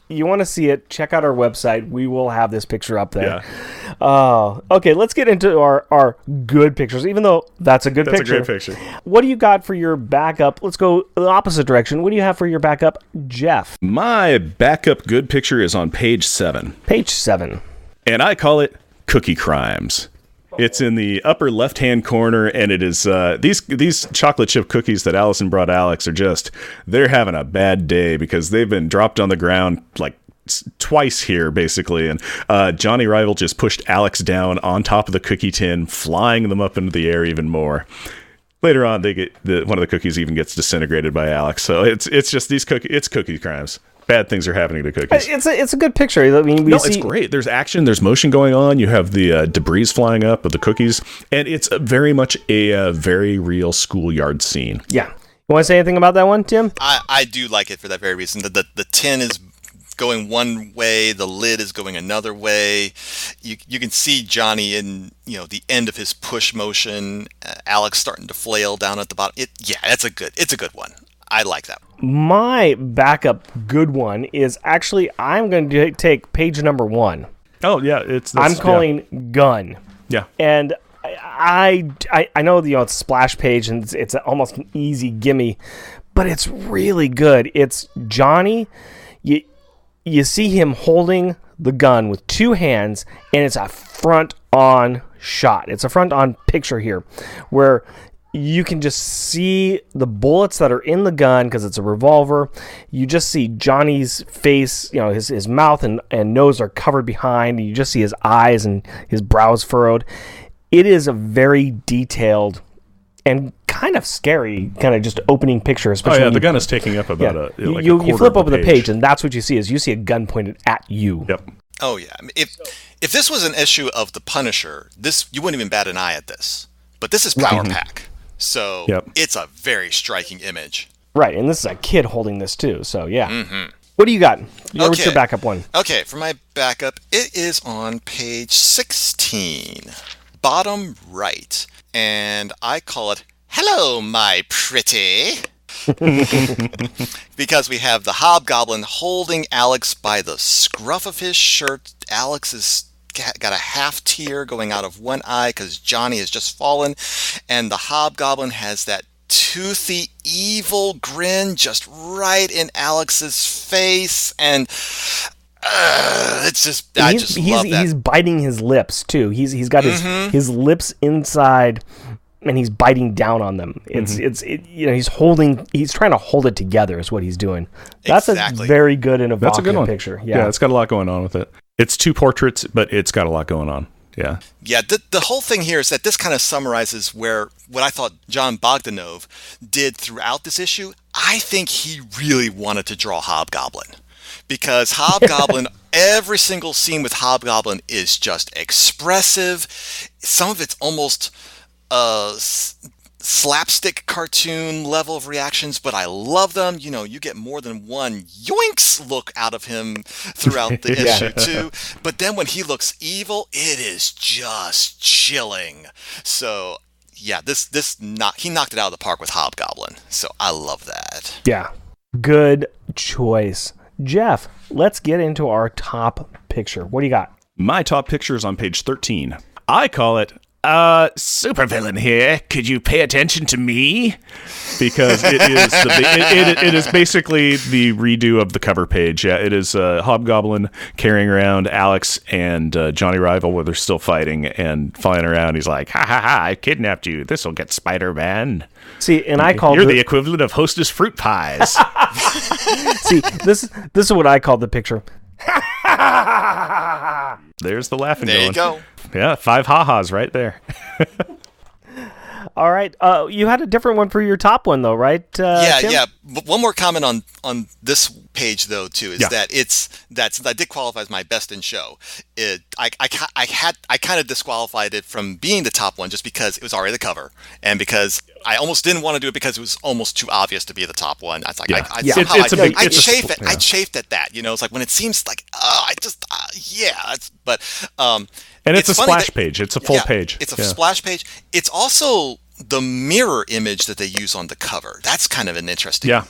You want to see it? Check out our website. We will have this picture up there. Yeah. Okay, let's get into our good pictures. Even though that's a good picture. That's a great picture. What do you got for your backup? Let's go the opposite direction. What do you have for your backup, Jeff? My backup good picture is on page 7. Page 7. And I call it Cookie Crimes. It's in the upper left-hand corner, and it is these chocolate chip cookies that Allison brought Alex they're having a bad day because they've been dropped on the ground like twice here, basically. And Johnny Rival just pushed Alex down on top of the cookie tin, flying them up into the air even more. Later on, they get one of the cookies even gets disintegrated by Alex. So it's just it's cookie crimes. Bad things are happening to cookies. It's a good picture. I mean, it's great. There's action. There's motion going on. You have the debris flying up of the cookies, and it's very much a very real schoolyard scene. Yeah. You want to say anything about that one, Tim? I do like it for that very reason. The tin is going one way, the lid is going another way. You can see Johnny in the end of his push motion. Alex starting to flail down at the bottom. It's a good one. I like that. My backup good one is actually, I'm going to take page number 1. Oh yeah, I'm calling Gun. Yeah, and I know it's a splash page and it's almost an easy gimme, but it's really good. It's Johnny. You see him holding the gun with 2 hands, and it's a front-on shot. It's a front-on picture here, where you can just see the bullets that are in the gun because it's a revolver. You just see Johnny's face, his mouth and nose are covered behind. You just see his eyes and his brows furrowed. It is a very detailed and kind of scary, kind of just opening picture. Especially the gun is taking up about you flip over the page, and that's what you see a gun pointed at you. Yep. Oh yeah. I mean, if this was an issue of The Punisher, you wouldn't even bat an eye at this. But this is Power Pack. So It's a very striking image. Right, and this is a kid holding this too, so yeah. Mm-hmm. What do you got? What's your backup one? Okay, for my backup, it is on page 16, bottom right, and I call it, Hello, my pretty. Because we have the Hobgoblin holding Alex by the scruff of his shirt. Alex is got a half tear going out of one eye because Johnny has just fallen, and the Hobgoblin has that toothy evil grin just right in Alex's face, and it's just I love that. He's biting his lips too. He's got his lips inside, and he's biting down on them. He's trying to hold it together is what he's doing. That's a very good and evocative picture. Yeah, it's got a lot going on with it. It's 2 portraits, but it's got a lot going on. Yeah. Yeah, the whole thing here is that this kind of summarizes what I thought John Bogdanove did throughout this issue. I think he really wanted to draw Hobgoblin. Because Hobgoblin, every single scene with Hobgoblin is just expressive. Some of it's almost slapstick cartoon level of reactions, but I love them. You know, you get more than one yoinks look out of him throughout the issue too. But then when he looks evil, it is just chilling. So yeah, he knocked it out of the park with Hobgoblin. So I love that. Yeah, good choice. Jeff, let's get into our top picture. What do you got? My top picture is on page 13. I call it supervillain here. Could you pay attention to me? Because it is basically the redo of the cover page. Yeah, it is Hobgoblin carrying around Alex and Johnny Rival where they're still fighting and flying around. He's like, ha ha ha, I kidnapped you. This'll get Spider-Man. See, and I called You're the equivalent of Hostess fruit pies. See, this is what I call the picture. There's the laughing There going. you go. Yeah, 5 ha-has right there. All right. You had a different one for your top one, though, right? Tim? Yeah. But one more comment on this page, though, too, is that since I did qualify as my best in show, I kind of disqualified it from being the top one just because it was already the cover, and because I almost didn't want to do it because it was almost too obvious to be the top one. I was like, I chafed at that. You know, it's like when it seems like, And it's a splash page. It's a full page. It's a splash page. It's also the mirror image that they use on the cover. That's kind of an interesting. Yeah,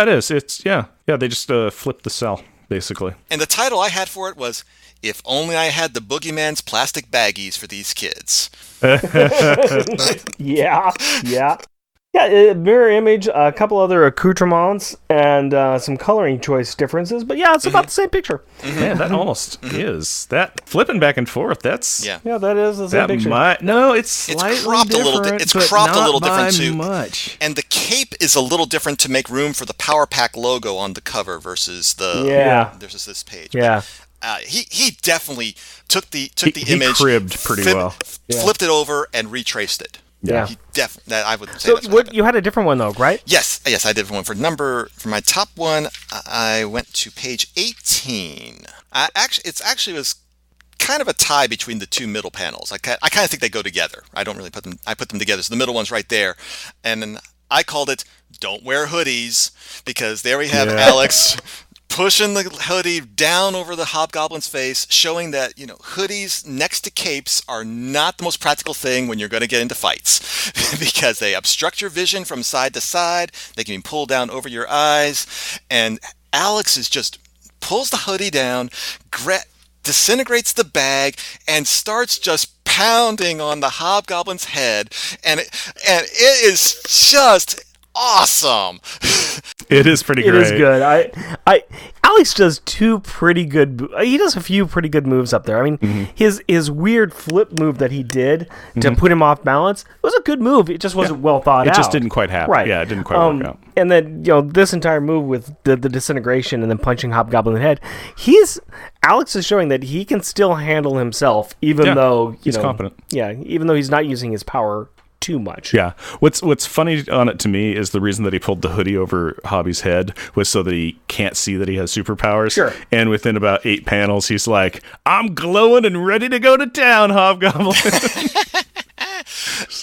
it is. It's they just flip the cell basically. And the title I had for it was "If Only I Had the Boogeyman's Plastic Baggies for These Kids." Yeah, mirror image, a couple other accoutrements, and some coloring choice differences. But yeah, it's about the same picture. Yeah, that almost is. That flipping back and forth, that's... Yeah, that is the same picture. It's slightly cropped different, it's cropped a little different, too. Much. And the cape is a little different to make room for the Power Pack logo on the cover versus versus this page. Yeah. But, he definitely took the image, he cribbed pretty well. Flipped it over and retraced it. Yeah, he I would say. So you had a different one though, right? Yes, I did one for my top one. I went to page 18. It was kind of a tie between the two middle panels. I kind of think they go together. I don't really put them. I put them together. So the middle one's right there, and then I called it "Don't Wear Hoodies" because there we have Alex pushing the hoodie down over the Hobgoblin's face, showing that, you know, hoodies next to capes are not the most practical thing when you're going to get into fights because they obstruct your vision from side to side. They can be pulled down over your eyes. And Alex just pulls the hoodie down, disintegrates the bag, and starts just pounding on the Hobgoblin's head. And it is just awesome. It is pretty great. It is good. Alex does two pretty good. He does a few pretty good moves up there. I mean, his weird flip move that he did to put him off balance was a good move. It just wasn't well thought out. It just didn't quite happen. Right. Yeah, it didn't quite work out. And then, you know, this entire move with the disintegration and then punching Hobgoblin in the head, Alex is showing that he can still handle himself, even though he's competent. Yeah, even though he's not using his power too much. Yeah. What's funny on it to me is the reason that he pulled the hoodie over Hobby's head was so that he can't see that he has superpowers. Sure. And within about 8 panels, he's like, "I'm glowing and ready to go to town, Hobgoblin."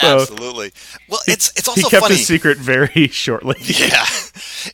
Absolutely. Well, it's also he kept funny. his secret very shortly. Yeah.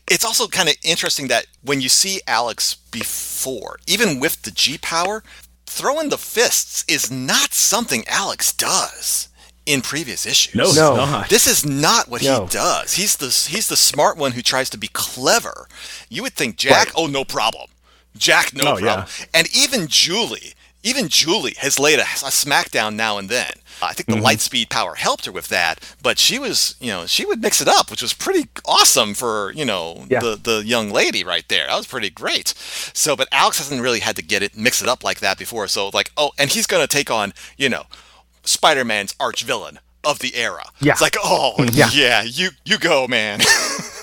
It's also kind of interesting that when you see Alex before, even with the G power, throwing the fists is not something Alex does in previous issues. No, it's not. This is not what he does. He's the smart one who tries to be clever. You would think Jack, no problem. Jack, no problem. Yeah. And even Julie has laid a smackdown now and then. I think the light speed power helped her with that, but she would mix it up, which was pretty awesome for, the young lady right there. That was pretty great. So, but Alex hasn't really had to mix it up like that before. So and he's going to take on, Spider-Man's arch villain of the era. Yeah. It's like, you go, man.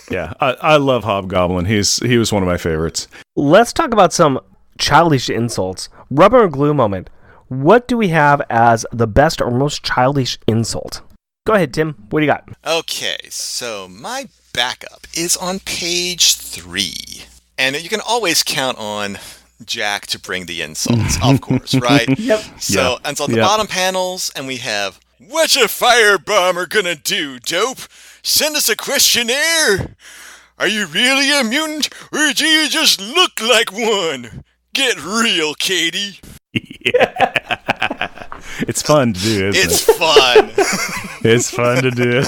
Yeah, I love Hobgoblin. He was one of my favorites. Let's talk about some childish insults. Rubber and glue moment. What do we have as the best or most childish insult? Go ahead, Tim. What do you got? Okay, so my backup is on page 3. And you can always count on Jack to bring the insults, of course, right? Yep. So, and so on the bottom panels, and we have What's a firebomber gonna do, dope? Send us a questionnaire? Are you really a mutant, or do you just look like one? Get real, Katie. Yeah. It's fun to do, isn't It's fun. It's fun to do.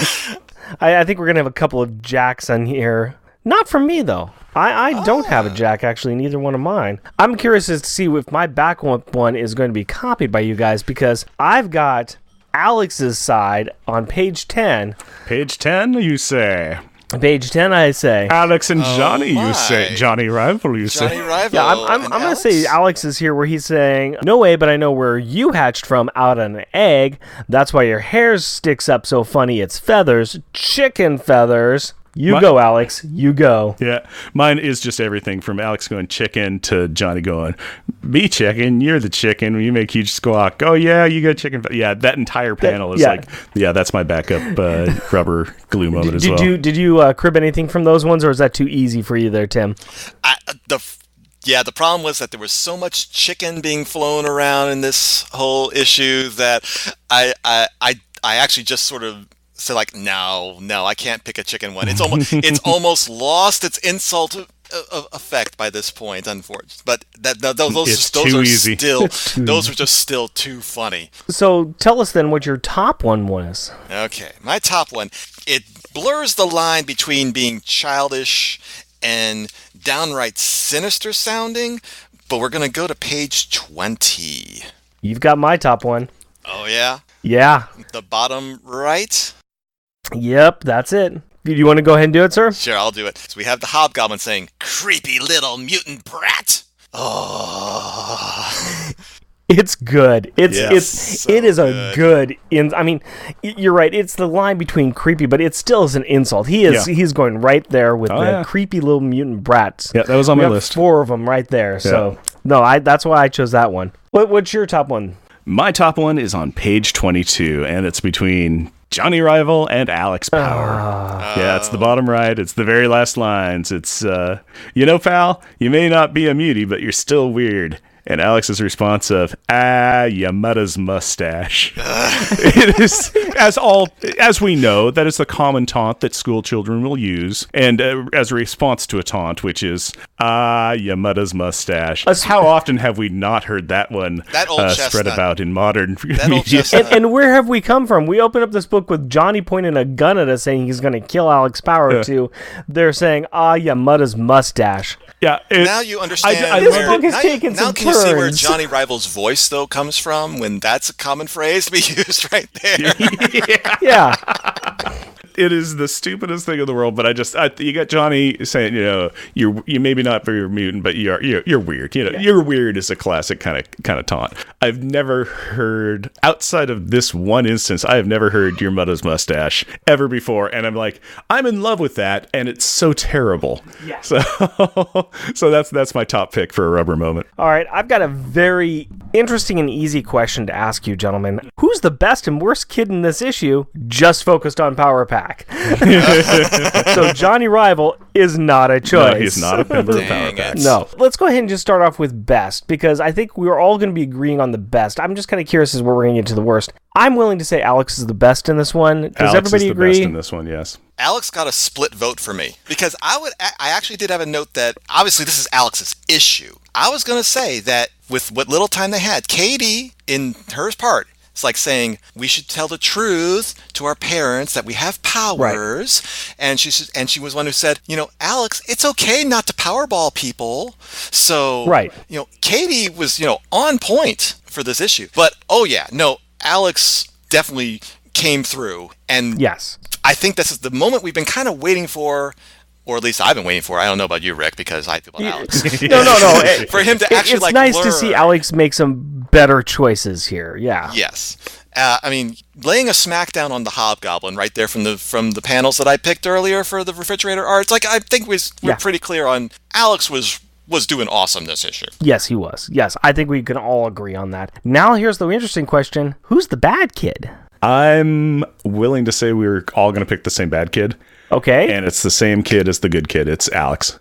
I think we're going to have a couple of Jacks on here. Not from me, though. I don't have a Jack, actually, neither one of mine. I'm curious to see if my backup one is going to be copied by you guys, because I've got Alex's side on page 10. Page 10, you say? Page 10, I say. Alex and Johnny, my. you say. Johnny Rival, you Johnny say. Rival. Yeah, I'm going to say Alex is here where he's saying, no way, but I know where you hatched from, out on an egg. That's why your hair sticks up so funny. It's feathers. Chicken feathers. You go, Alex. You go. Yeah, mine is just everything from Alex going chicken to Johnny going, be chicken, you're the chicken, you make huge squawk. Oh, yeah, you got chicken. Yeah, that entire panel is that's my backup rubber glue moment as well. Did you crib anything from those ones, or is that too easy for you there, Tim? The problem was that there was so much chicken being flown around in this whole issue that I actually just sort of said, like, no, I can't pick a chicken one. It's almost lost its insult effect by this point, unfortunately. But those are just still too funny. So tell us then what your top one was. Okay, my top one. It blurs the line between being childish and downright sinister sounding, but we're going to go to page 20. You've got my top one. Oh, yeah? Yeah. The bottom right? Yep, that's it. Do you want to go ahead and do it, sir? Sure, I'll do it. So we have the Hobgoblin saying, creepy little mutant brat. Oh. It's good. It is a good. I mean, you're right. It's the line between creepy, but it still is an insult. He's going right there with creepy little mutant brats. Yeah, that was on my list. 4 of them right there. Yeah. So that's why I chose that one. What's your top one? My top one is on page 22, and it's between Johnny Rival and Alex Power. Yeah, it's the bottom right. It's the very last lines. It's, pal, you may not be a mutie, but you're still weird. And Alex's response of, ya mudda's mustache. It is, as we know, that is the common taunt that school children will use. And as a response to a taunt, which is, ya mudda's mustache. How often have we not heard that one spread about in modern media? And where have we come from? We open up this book with Johnny pointing a gun at us saying he's going to kill Alex Power to they're saying, ya mudda's mustache. Yeah, now you understand. This book has taken some turns. You see where Johnny Rival's voice, though, comes from when that's a common phrase to be used right there. Yeah. It is the stupidest thing in the world, but you got Johnny saying, you maybe not very mutant, but you're weird. You're weird is a classic kind of taunt. I've never heard, outside of this one instance, I have never heard your mother's mustache ever before, and I'm like, I'm in love with that, and it's so terrible. Yeah. So that's my top pick for a rubber moment. All right, I've got a very interesting and easy question to ask you, gentlemen. Who's the best and worst kid in this issue? Just focused on Power Pack. So Johnny Rival is not a choice. No, he's not a member of Power Pack. No. Let's go ahead and just start off with best, because I think we're all going to be agreeing on the best. I'm just kind of curious as where we're going to get to the worst. I'm willing to say Alex is the best in this one. Does everybody agree? Alex is the best in this one, yes. Alex got a split vote for me, because I actually did have a note that obviously this is Alex's issue. I was going to say that with what little time they had, Katie, in her part, it's like saying we should tell the truth to our parents that we have powers, right. And she was one who said, Alex, it's okay not to Powerball people. So, right. Katie was on point for this issue. But Alex definitely came through, and yes, I think this is the moment we've been kind of waiting for. Or at least I've been waiting for. I don't know about you, Rick, because I feel about Alex. No. For him to actually it's nice to see Alex make some better choices here. Yeah. Yes. Laying a smackdown on the Hobgoblin right there from the panels that I picked earlier for the refrigerator arts. Like, I think we're pretty clear on Alex was doing awesome this issue. Yes, he was. Yes, I think we can all agree on that. Now here's the interesting question: who's the bad kid? I'm willing to say we're all going to pick the same bad kid. Okay. And it's the same kid as the good kid. It's Alex.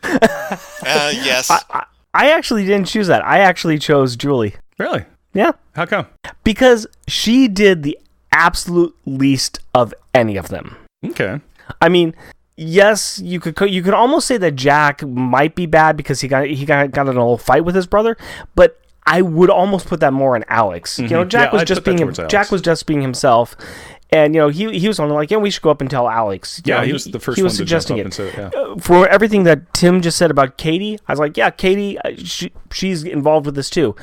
Yes. I actually didn't choose that. I actually chose Julie. Really? Yeah. How come? Because she did the absolute least of any of them. Okay. I mean, yes, you could almost say that Jack might be bad because he got in a little fight with his brother, but I would almost put that more on Alex. Mm-hmm. You know, Jack was just being himself. And, you know, he was only like, yeah, we should go up and tell Alex. You know, he was the first one to jump up and say it. Yeah. For everything that Tim just said about Katie, I was like, yeah, Katie, she's involved with this too.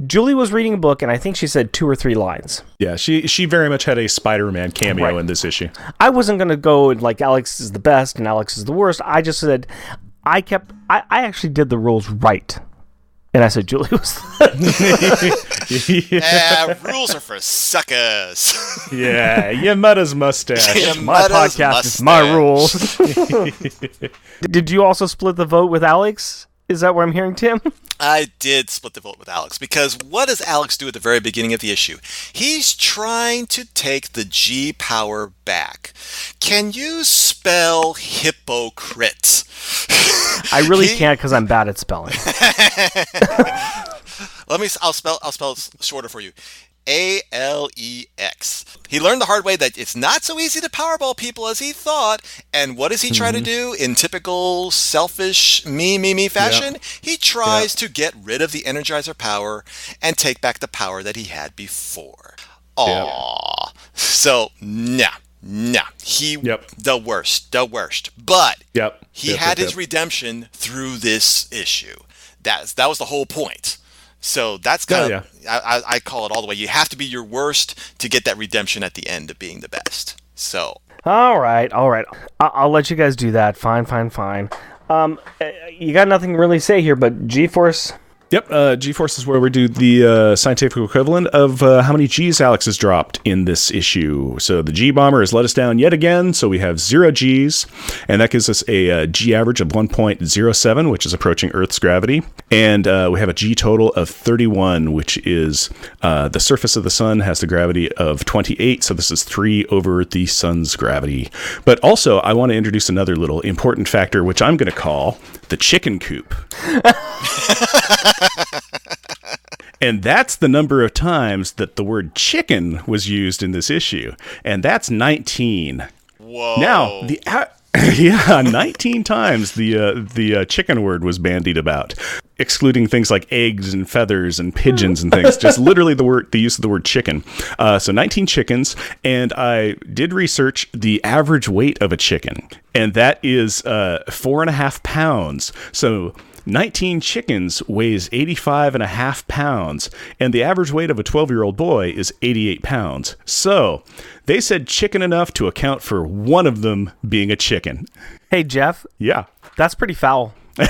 Julie was reading a book, and I think she said 2 or 3 lines. Yeah, she very much had a Spider-Man cameo in this issue. I wasn't going to go like Alex is the best and Alex is the worst. I just said, I actually did the rules right. And I said, Julie was... Rules are for suckers. Yeah, your mother's mustache. My podcast is my rules. Did you also split the vote with Alex? Is that what I'm hearing, Tim? I did split the vote with Alex, because what does Alex do at the very beginning of the issue? He's trying to take the G power back. Can you spell hypocrite? I really can't because I'm bad at spelling. I'll spell it shorter for you. Alex. He learned the hard way that it's not so easy to Powerball people as he thought. And what does he try to do in typical selfish me fashion? Yep. He tries to get rid of the Energizer power and take back the power that he had before. Aww. Yep. So, no. The worst. But he had his redemption through this issue. That was the whole point. So that's kind of, I call it all the way. You have to be your worst to get that redemption at the end of being the best. So. All right. I'll let you guys do that. Fine. You got nothing really to say here, but G-Force. Yep, G-Force is where we do the scientific equivalent of how many G's Alex has dropped in this issue. So the G-Bomber has let us down yet again, so we have 0 G's, and that gives us a G average of 1.07, which is approaching Earth's gravity, and we have a G total of 31, which is the surface of the sun has the gravity of 28, so this is 3 over the sun's gravity. But also, I want to introduce another little important factor, which I'm going to call the chicken coop. And that's the number of times that the word chicken was used in this issue. And that's 19. Whoa. Now, 19 times the chicken word was bandied about, excluding things like eggs and feathers and pigeons and things. Just literally the use of the word chicken. So 19 chickens, and I did research the average weight of a chicken, and that is 4.5 pounds. So 19 chickens weighs 85.5 pounds, and the average weight of a 12-year-old boy is 88 pounds. So they said chicken enough to account for one of them being a chicken. Hey, Jeff. Yeah. That's pretty foul. Well,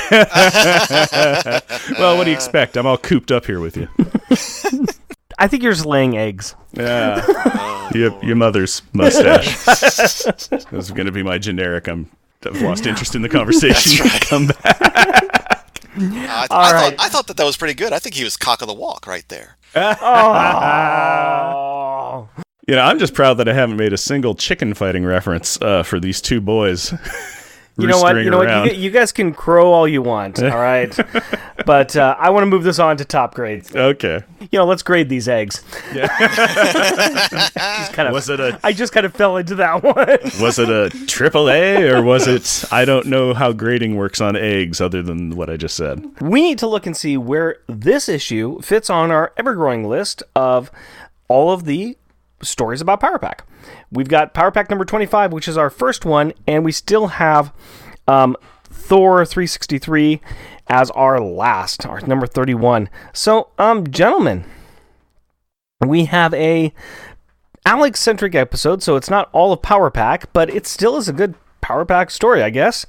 what do you expect? I'm all cooped up here with you. I think you're just laying eggs. Yeah. Your mother's mustache. This is going to be my generic. I've lost interest in the conversation. Right. Come back. I thought that was pretty good. I think he was cock of the walk right there. Oh. You know, I'm just proud that I haven't made a single chicken fighting reference for these two boys. You know what? You guys can crow all you want, all right? But I want to move this on to top grades. Okay. You know, let's grade these eggs. Yeah. I just kind of fell into that one. Was it a AAA, or was it, I don't know how grading works on eggs other than what I just said. We need to look and see where this issue fits on our ever-growing list of all of the stories about Power Pack. We've got Power Pack number 25, which is our first one, and we still have Thor 363 as our last, our number 31. So, gentlemen, we have a Alex-centric episode, so it's not all of Power Pack, but it still is a good Power Pack story, I guess.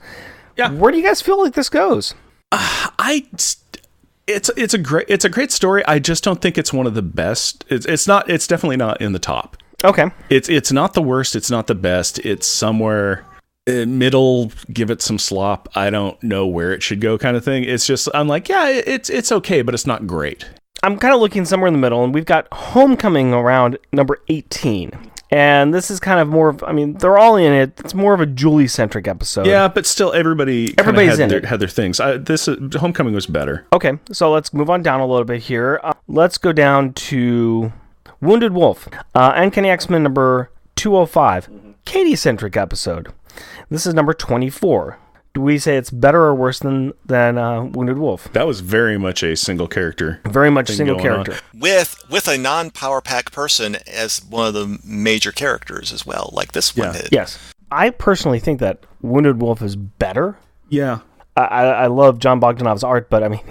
Yeah. Where do you guys feel like this goes? It's a great story. I just don't think it's one of the best. It's definitely not in the top. Okay. It's not the worst. It's not the best. It's somewhere middle. Give it some slop. I don't know where it should go, kind of thing. It's just, I'm like, yeah, it's okay, but it's not great. I'm kind of looking somewhere in the middle, and we've got Homecoming around number 18. And this is kind of more of, I mean, they're all in it. It's more of a Julie-centric episode. Yeah, but still, everybody's had their things. Homecoming was better. Okay, so let's move on down a little bit here. Let's go down to, Wounded Wolf. Uncanny X-Men number 205. Katie-centric episode. This is number 24. Do we say it's better or worse than Wounded Wolf? That was very much a single character. Very much a single character. With a non-Power Pack person as one of the major characters as well, like this one did. Yes. I personally think that Wounded Wolf is better. Yeah. I love John Bogdanov's art, but I mean...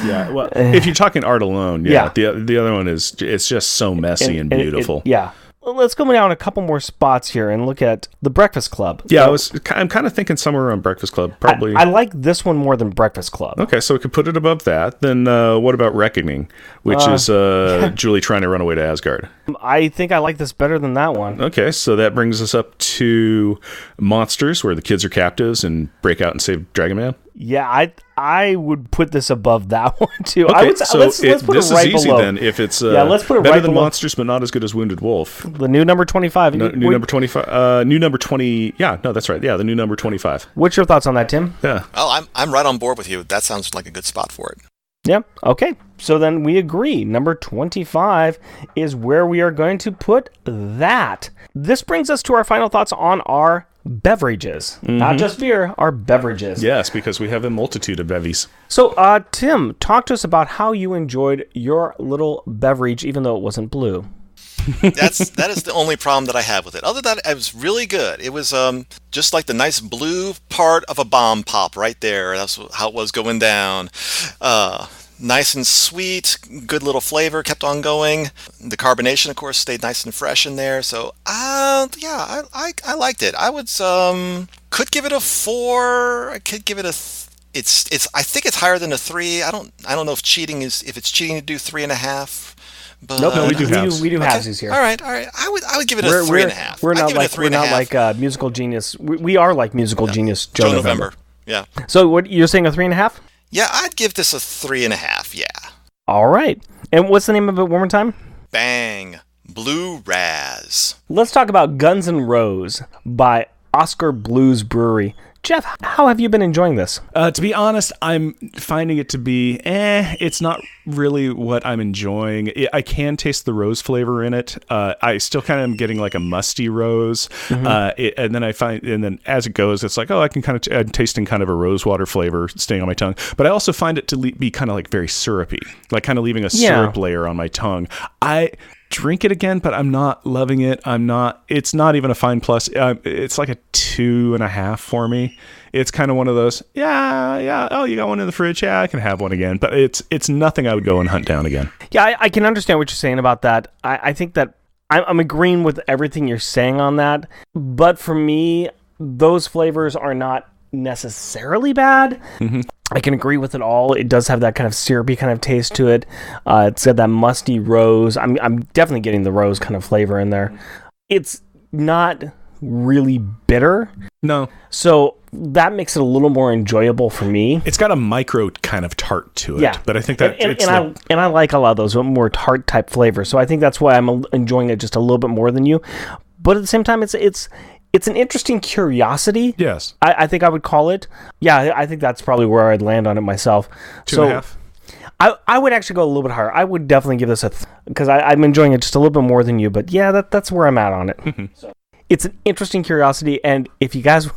yeah, well, if you're talking art alone, the other one is, it's just so messy and beautiful. Yeah. Let's go down a couple more spots here and look at The Breakfast Club. Yeah, I'm kind of thinking somewhere around Breakfast Club, probably. I like this one more than Breakfast Club. Okay, so we could put it above that. Then what about Reckoning, which is Julie trying to run away to Asgard? I think I like this better than that one. Okay, so that brings us up to Monsters, where the kids are captives and break out and save Dragon Man. Yeah, I would put this above that one too. Okay, let's put it right is easy below. Then. If it's let's put it better right than below. Monsters, but not as good as Wounded Wolf. The new number 25. New number 25. New number 20. Yeah, no, that's right. Yeah, the new number 25. What's your thoughts on that, Tim? Yeah. Oh, I'm right on board with you. That sounds like a good spot for it. Yeah. Okay. So then we agree. Number 25 is where we are going to put that. This brings us to our final thoughts on our beverages. Not just beer, our beverages. Yes, because we have a multitude of bevies. So, Tim, talk to us about how you enjoyed your little beverage, even though it wasn't blue. That is the only problem that I have with it. Other than that, it was really good. It was just like the nice blue part of a bomb pop right there. That's how it was going down. Nice and sweet, good little flavor, kept on going. The carbonation, of course, stayed nice and fresh in there. So, I liked it. I would could give it a 4. I could give it a. It's. I think it's higher than a 3. I don't know if it's cheating to do 3.5. But, Nope, we do halves. We do halvesies here. All right. I would give it a 3.5. We're not like Musical Genius. We are like Musical Genius Joe November. Yeah. So what you're saying, a 3.5? Yeah, I'd give this a 3.5. Yeah. All right. And what's the name of it one more time? Bang. Blue Raz. Let's talk about Guns N' Roses by Oscar Blues Brewery. Jeff, how have you been enjoying this? To be honest, I'm finding it to be, it's not really what I'm enjoying. I can taste the rose flavor in it. I still kind of am getting like a musty rose. And then as it goes, it's like, I can kind of, I'm tasting kind of a rosewater flavor staying on my tongue. But I also find it to be kind of like very syrupy, like kind of leaving a syrup layer on my tongue. I drink it again, but I'm not loving it. It's not even a fine plus. It's like a 2.5 for me. It's kind of one of those, oh, you got one in the fridge? Yeah, I can have one again. But it's nothing I would go and hunt down again. Yeah, I can understand what you're saying about that. I think that I'm agreeing with everything you're saying on that. But for me, those flavors are not necessarily bad. I can agree with it all. It does have that kind of syrupy kind of taste to it. It's got that musty rose. I'm definitely getting the rose kind of flavor in there. It's not really bitter. No. So that makes it a little more enjoyable for me. It's got a micro kind of tart to it. Yeah. But I think that I like a lot of those more tart type flavors. So I think that's why I'm enjoying it just a little bit more than you. But at the same time, it's an interesting curiosity. Yes. I think I would call it. Yeah, I think that's probably where I'd land on it myself. 2.5. I would actually go a little bit higher. I would definitely give this because I'm enjoying it just a little bit more than you. But yeah, that's where I'm at on it. So, it's an interesting curiosity. And if you guys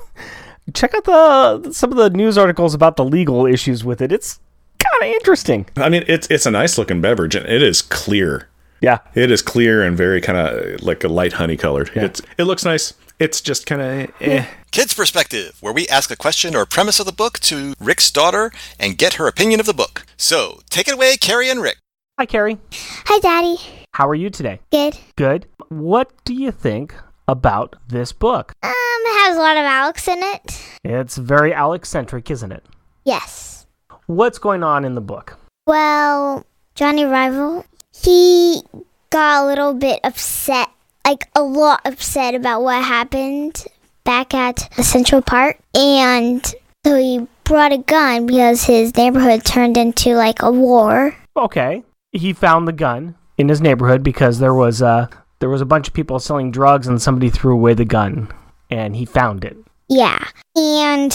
check out some of the news articles about the legal issues with it, it's kind of interesting. I mean, it's a nice looking beverage, and it is clear. Yeah. It is clear and very kind of like a light honey colored. Yeah. It looks nice. It's just kind of Kids Perspective, where we ask a question or premise of the book to Rick's daughter and get her opinion of the book. So, take it away, Carrie and Rick. Hi, Carrie. Hi, Daddy. How are you today? Good. Good. What do you think about this book? It has a lot of Alex in it. It's very Alex-centric, isn't it? Yes. What's going on in the book? Well, Johnny Rival, he got a little bit upset, like a lot upset about what happened back at the Central Park. And so he brought a gun because his neighborhood turned into like a war. Okay. He found the gun in his neighborhood because there was a bunch of people selling drugs and somebody threw away the gun and he found it. Yeah. And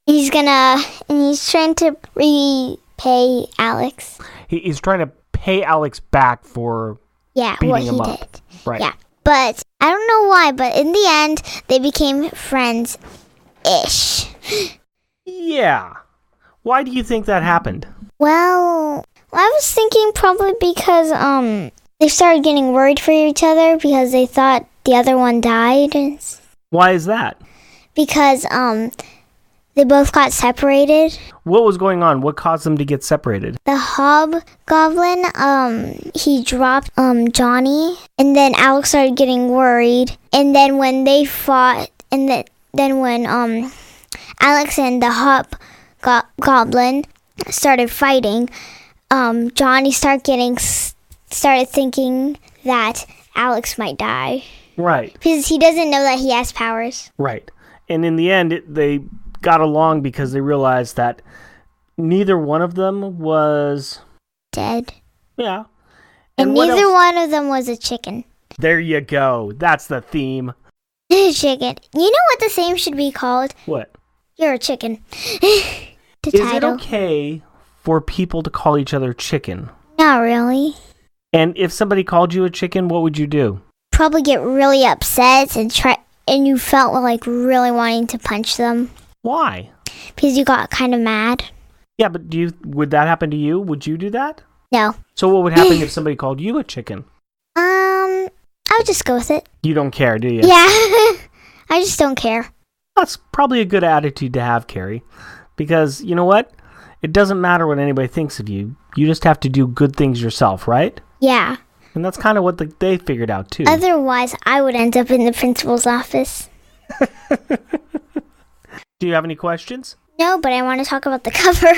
he's trying to repay Alex. He's trying to pay Alex back for Yeah, beating what he him up. did. Right. Yeah. But I don't know why, but in the end, they became friends-ish. Yeah. Why do you think that happened? Well, I was thinking probably because they started getting worried for each other because they thought the other one died. Why is that? Because they both got separated. What was going on? What caused them to get separated? The Hobgoblin, he dropped Johnny, and then Alex started getting worried. And then when they fought, and then when Alex and the Hobgoblin started fighting, Johnny started thinking that Alex might die. Right. Because he doesn't know that he has powers. Right. And in the end, they got along because they realized that neither one of them was... dead. Yeah. And neither one of them was a chicken. There you go. That's the theme. Chicken. You know what the theme should be called? What? You're a chicken. Is it okay for people to call each other chicken? Not really. And if somebody called you a chicken, what would you do? Probably get really upset and you felt like really wanting to punch them. Why? Because you got kind of mad. Yeah, but would that happen to you? Would you do that? No. So what would happen if somebody called you a chicken? I would just go with it. You don't care, do you? Yeah. I just don't care. That's probably a good attitude to have, Carrie. Because, you know what? It doesn't matter what anybody thinks of you. You just have to do good things yourself, right? Yeah. And that's kind of what they figured out, too. Otherwise, I would end up in the principal's office. Do you have any questions? No, but I want to talk about the cover.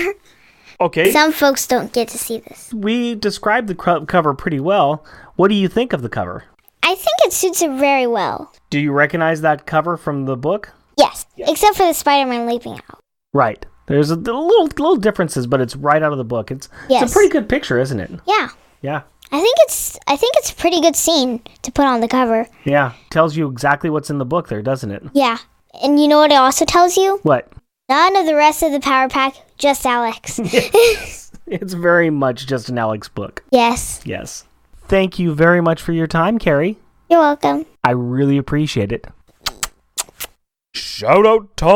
Okay. Some folks don't get to see this. We described the cover pretty well. What do you think of the cover? I think it suits it very well. Do you recognize that cover from the book? Yes, except for the Spider-Man leaping out. Right. There's a little differences, but it's right out of the book. It's a pretty good picture, isn't it? Yeah. Yeah. I think it's a pretty good scene to put on the cover. Yeah. Tells you exactly what's in the book there, doesn't it? Yeah. And you know what it also tells you? What? None of the rest of the Power Pack, just Alex. It's very much just an Alex book. Yes. Yes. Thank you very much for your time, Carrie. You're welcome. I really appreciate it. Shout out time!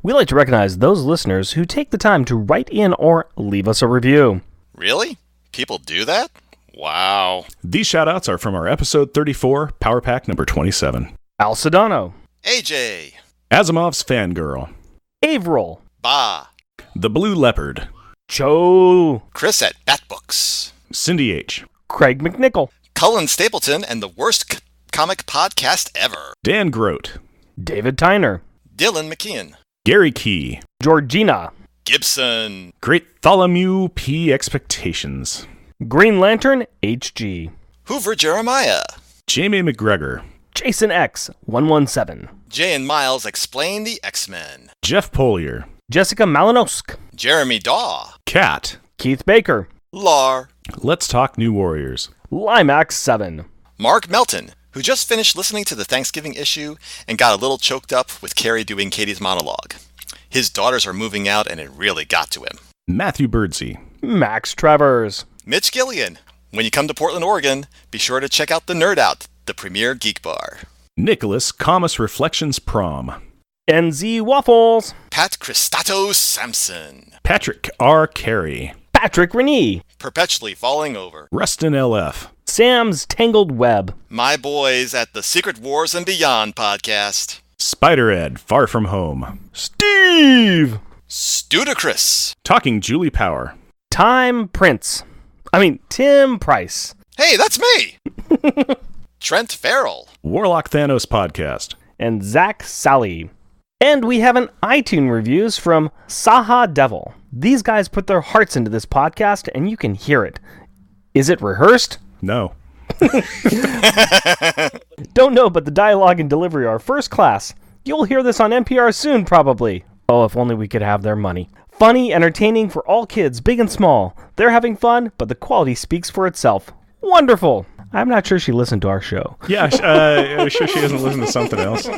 We like to recognize those listeners who take the time to write in or leave us a review. Really? People do that? Wow. These shout-outs are from our episode 34, Power Pack number 27. Al Sedano. AJ. Asimov's Fangirl. Averill. Ba. The Blue Leopard. Cho. Chris at Batbooks. Cindy H. Craig McNichol. Cullen Stapleton and the worst comic podcast ever. Dan Grote. David Tyner. Dylan McKeon. Gary Key. Georgina. Gibson. Great Tholomew P. Expectations. Green Lantern HG. Hoover Jeremiah. Jamie McGregor. Jason X 117. Jay and Miles explain the X-Men. Jeff Polier. Jessica Malinosk. Jeremy Daw. Kat. Keith Baker. Lar. Let's Talk New Warriors. Limax 7. Mark Melton, who just finished listening to the Thanksgiving issue and got a little choked up with Carrie doing Katie's monologue. His daughters are moving out and it really got to him. Matthew Birdsey. Max Travers. Mitch Gillian. When you come to Portland, Oregon, be sure to check out the Nerd Out, the premier geek bar. Nicholas Comus Reflections Prom. NZ Waffles. Pat Christato Sampson. Patrick R. Carey. Patrick Renee. Perpetually falling over. Rustin LF. Sam's Tangled Web. My boys at the Secret Wars and Beyond podcast. Spider Ed, Far From Home. Steve. Studicrous. Talking Julie Power. Tim Price. Hey, that's me! Trent Farrell. Warlock Thanos Podcast. And Zach Sally. And we have an iTunes reviews from Saha Devil. These guys put their hearts into this podcast and you can hear it. Is it rehearsed? No. Don't know, but the dialogue and delivery are first class. You'll hear this on NPR soon, probably. Oh, if only we could have their money. Funny, entertaining for all kids, big and small. They're having fun, but the quality speaks for itself. Wonderful. I'm not sure she listened to our show. Yeah, I'm sure she doesn't listen to something else.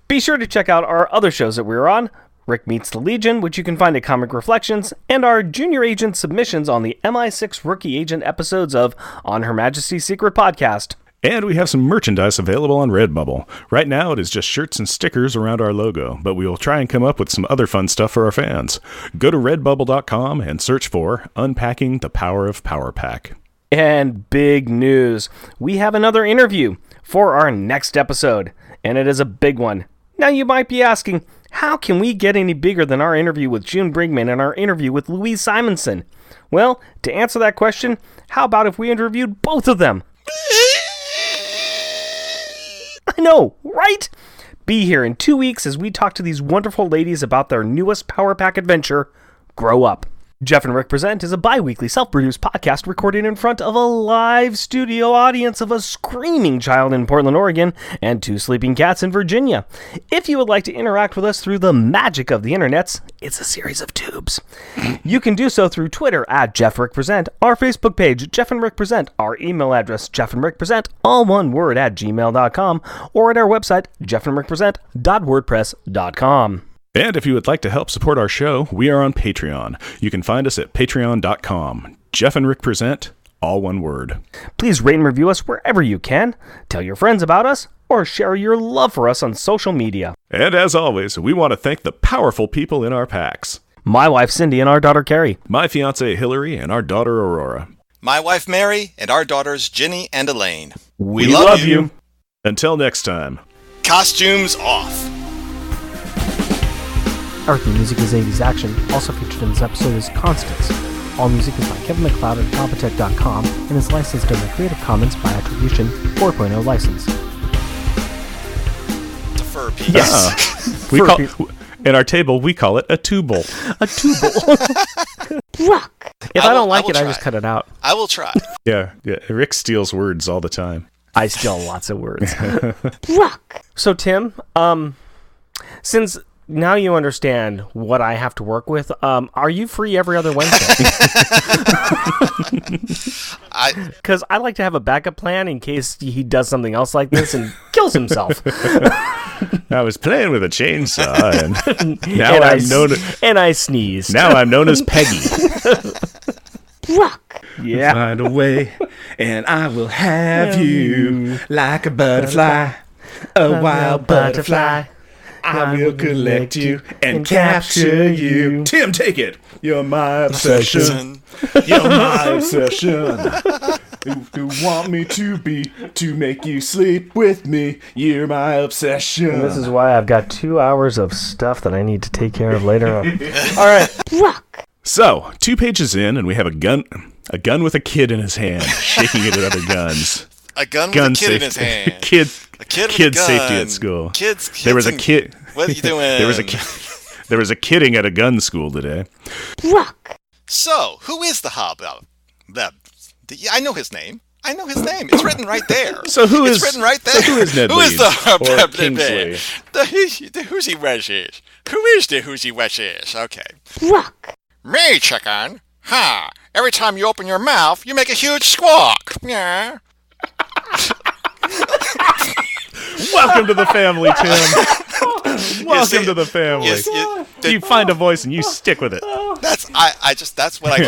Be sure to check out our other shows that we're on. Rick Meets the Legion, which you can find at Comic Reflections, and our Junior Agent submissions on the MI6 Rookie Agent episodes of On Her Majesty's Secret Podcast. And we have some merchandise available on Redbubble. Right now, it is just shirts and stickers around our logo, but we will try and come up with some other fun stuff for our fans. Go to redbubble.com and search for Unpacking the Power of Power Pack. And big news. We have another interview for our next episode, and it is a big one. Now you might be asking, how can we get any bigger than our interview with June Brigman and our interview with Louise Simonson? Well, to answer that question, how about if we interviewed both of them? I know, right? Be here in 2 weeks as we talk to these wonderful ladies about their newest Power Pack adventure, Grow Up. Jeff and Rick Present is a bi-weekly self-produced podcast recorded in front of a live studio audience of a screaming child in Portland, Oregon, and 2 sleeping cats in Virginia. If you would like to interact with us through the magic of the internets, it's a series of tubes. You can do so through Twitter at Jeff Rick Present, our Facebook page, Jeff and Rick Present, our email address, jeffandrickpresent, all one word, at gmail.com, or at our website, jeffandrickpresent.wordpress.com. And if you would like to help support our show, we are on Patreon. You can find us at patreon.com. Jeff and Rick Present, all one word. Please rate and review us wherever you can. Tell your friends about us, or share your love for us on social media. And as always, we want to thank the powerful people in our packs. My wife Cindy and our daughter Carrie. My fiancée Hillary and our daughter Aurora. My wife Mary and our daughters Ginny and Elaine. We love you. Until next time. Costumes off. Our theme music is 80s Action. Also featured in this episode is Constance. All music is by Kevin MacLeod at Incompetech.com and is licensed under Creative Commons by Attribution 4.0 license. It's a fur piece. In our table, we call it a tubal. A tubal. Rock. If I don't like it, I just cut it out. I will try. Yeah. Rick steals words all the time. I steal lots of words. Rock. So, Tim, since now you understand what I have to work with, are you free every other Wednesday? Because I like to have a backup plan in case he does something else like this and kills himself. I was playing with a chainsaw, and now I sneezed. Now I'm known as Peggy. Rock. Yeah. Find a way, and I will have you like a butterfly, a wild butterfly. I will collect you and capture you. Tim, take it. You're my obsession. You're my obsession. You want me to make you sleep with me. You're my obsession. And this is why I've got 2 hours of stuff that I need to take care of later on. All right. Rock. So, 2 pages in, and we have a gun with a kid in his hand, shaking it at other guns. A gun with a kid in his hand. Kid with a gun. safety at school. There was a kid. What are you doing? There was a kidding at a gun school today. Rock. So, who is the Hobgoblin? I know his name. It's written right there. So who is? It's written right there. So who is Ned Who is the Hobgoblin? The whoosy wishes. Who is the whoosy wishes? Okay. Rock. Me, chicken. Ha! Every time you open your mouth, you make a huge squawk. Yeah. Welcome to the family, Tim. Welcome to the family. You find a voice and you stick with it. That's what I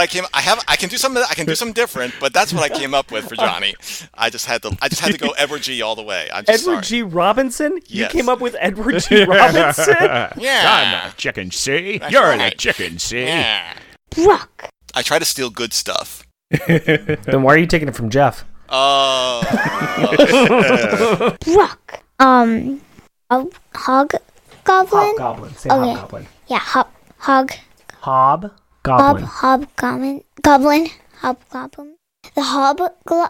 came. I can do something different, but that's what I came up with for Johnny. I just had to go Edward G all the way. Edward G. Robinson? Yes. You came up with Edward G. Robinson? Yeah. I'm the chicken, see? That's You're right. the chicken, see? Yeah. Rock. I try to steal good stuff. Then why are you taking it from Jeff? Rock. Hobgoblin? Hobgoblin. Say Okay. Hobgoblin. Yeah, Hobgoblin. Hobgoblin. Hobgoblin. The Hobgoblin.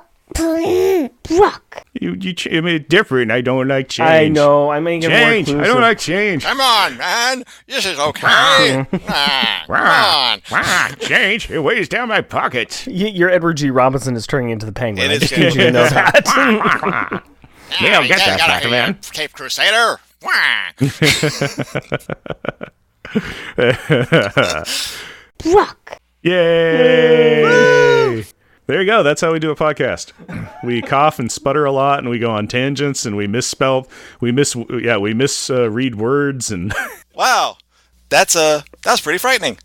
Rock. You made it different. I don't like change. I know. I'm making it more Change. I inclusive. don't like change. Come on, man. This is okay. Come on. Change. It weighs down my pockets. Your Edward G. Robinson is turning into the Penguin. It I is just need you to know that. You don't get that back, here, man. Cape Crusader. Rock. Yay! There you go. That's how we do a podcast. We cough and sputter a lot, and we go on tangents, and we misread words, and Wow. That's pretty frightening.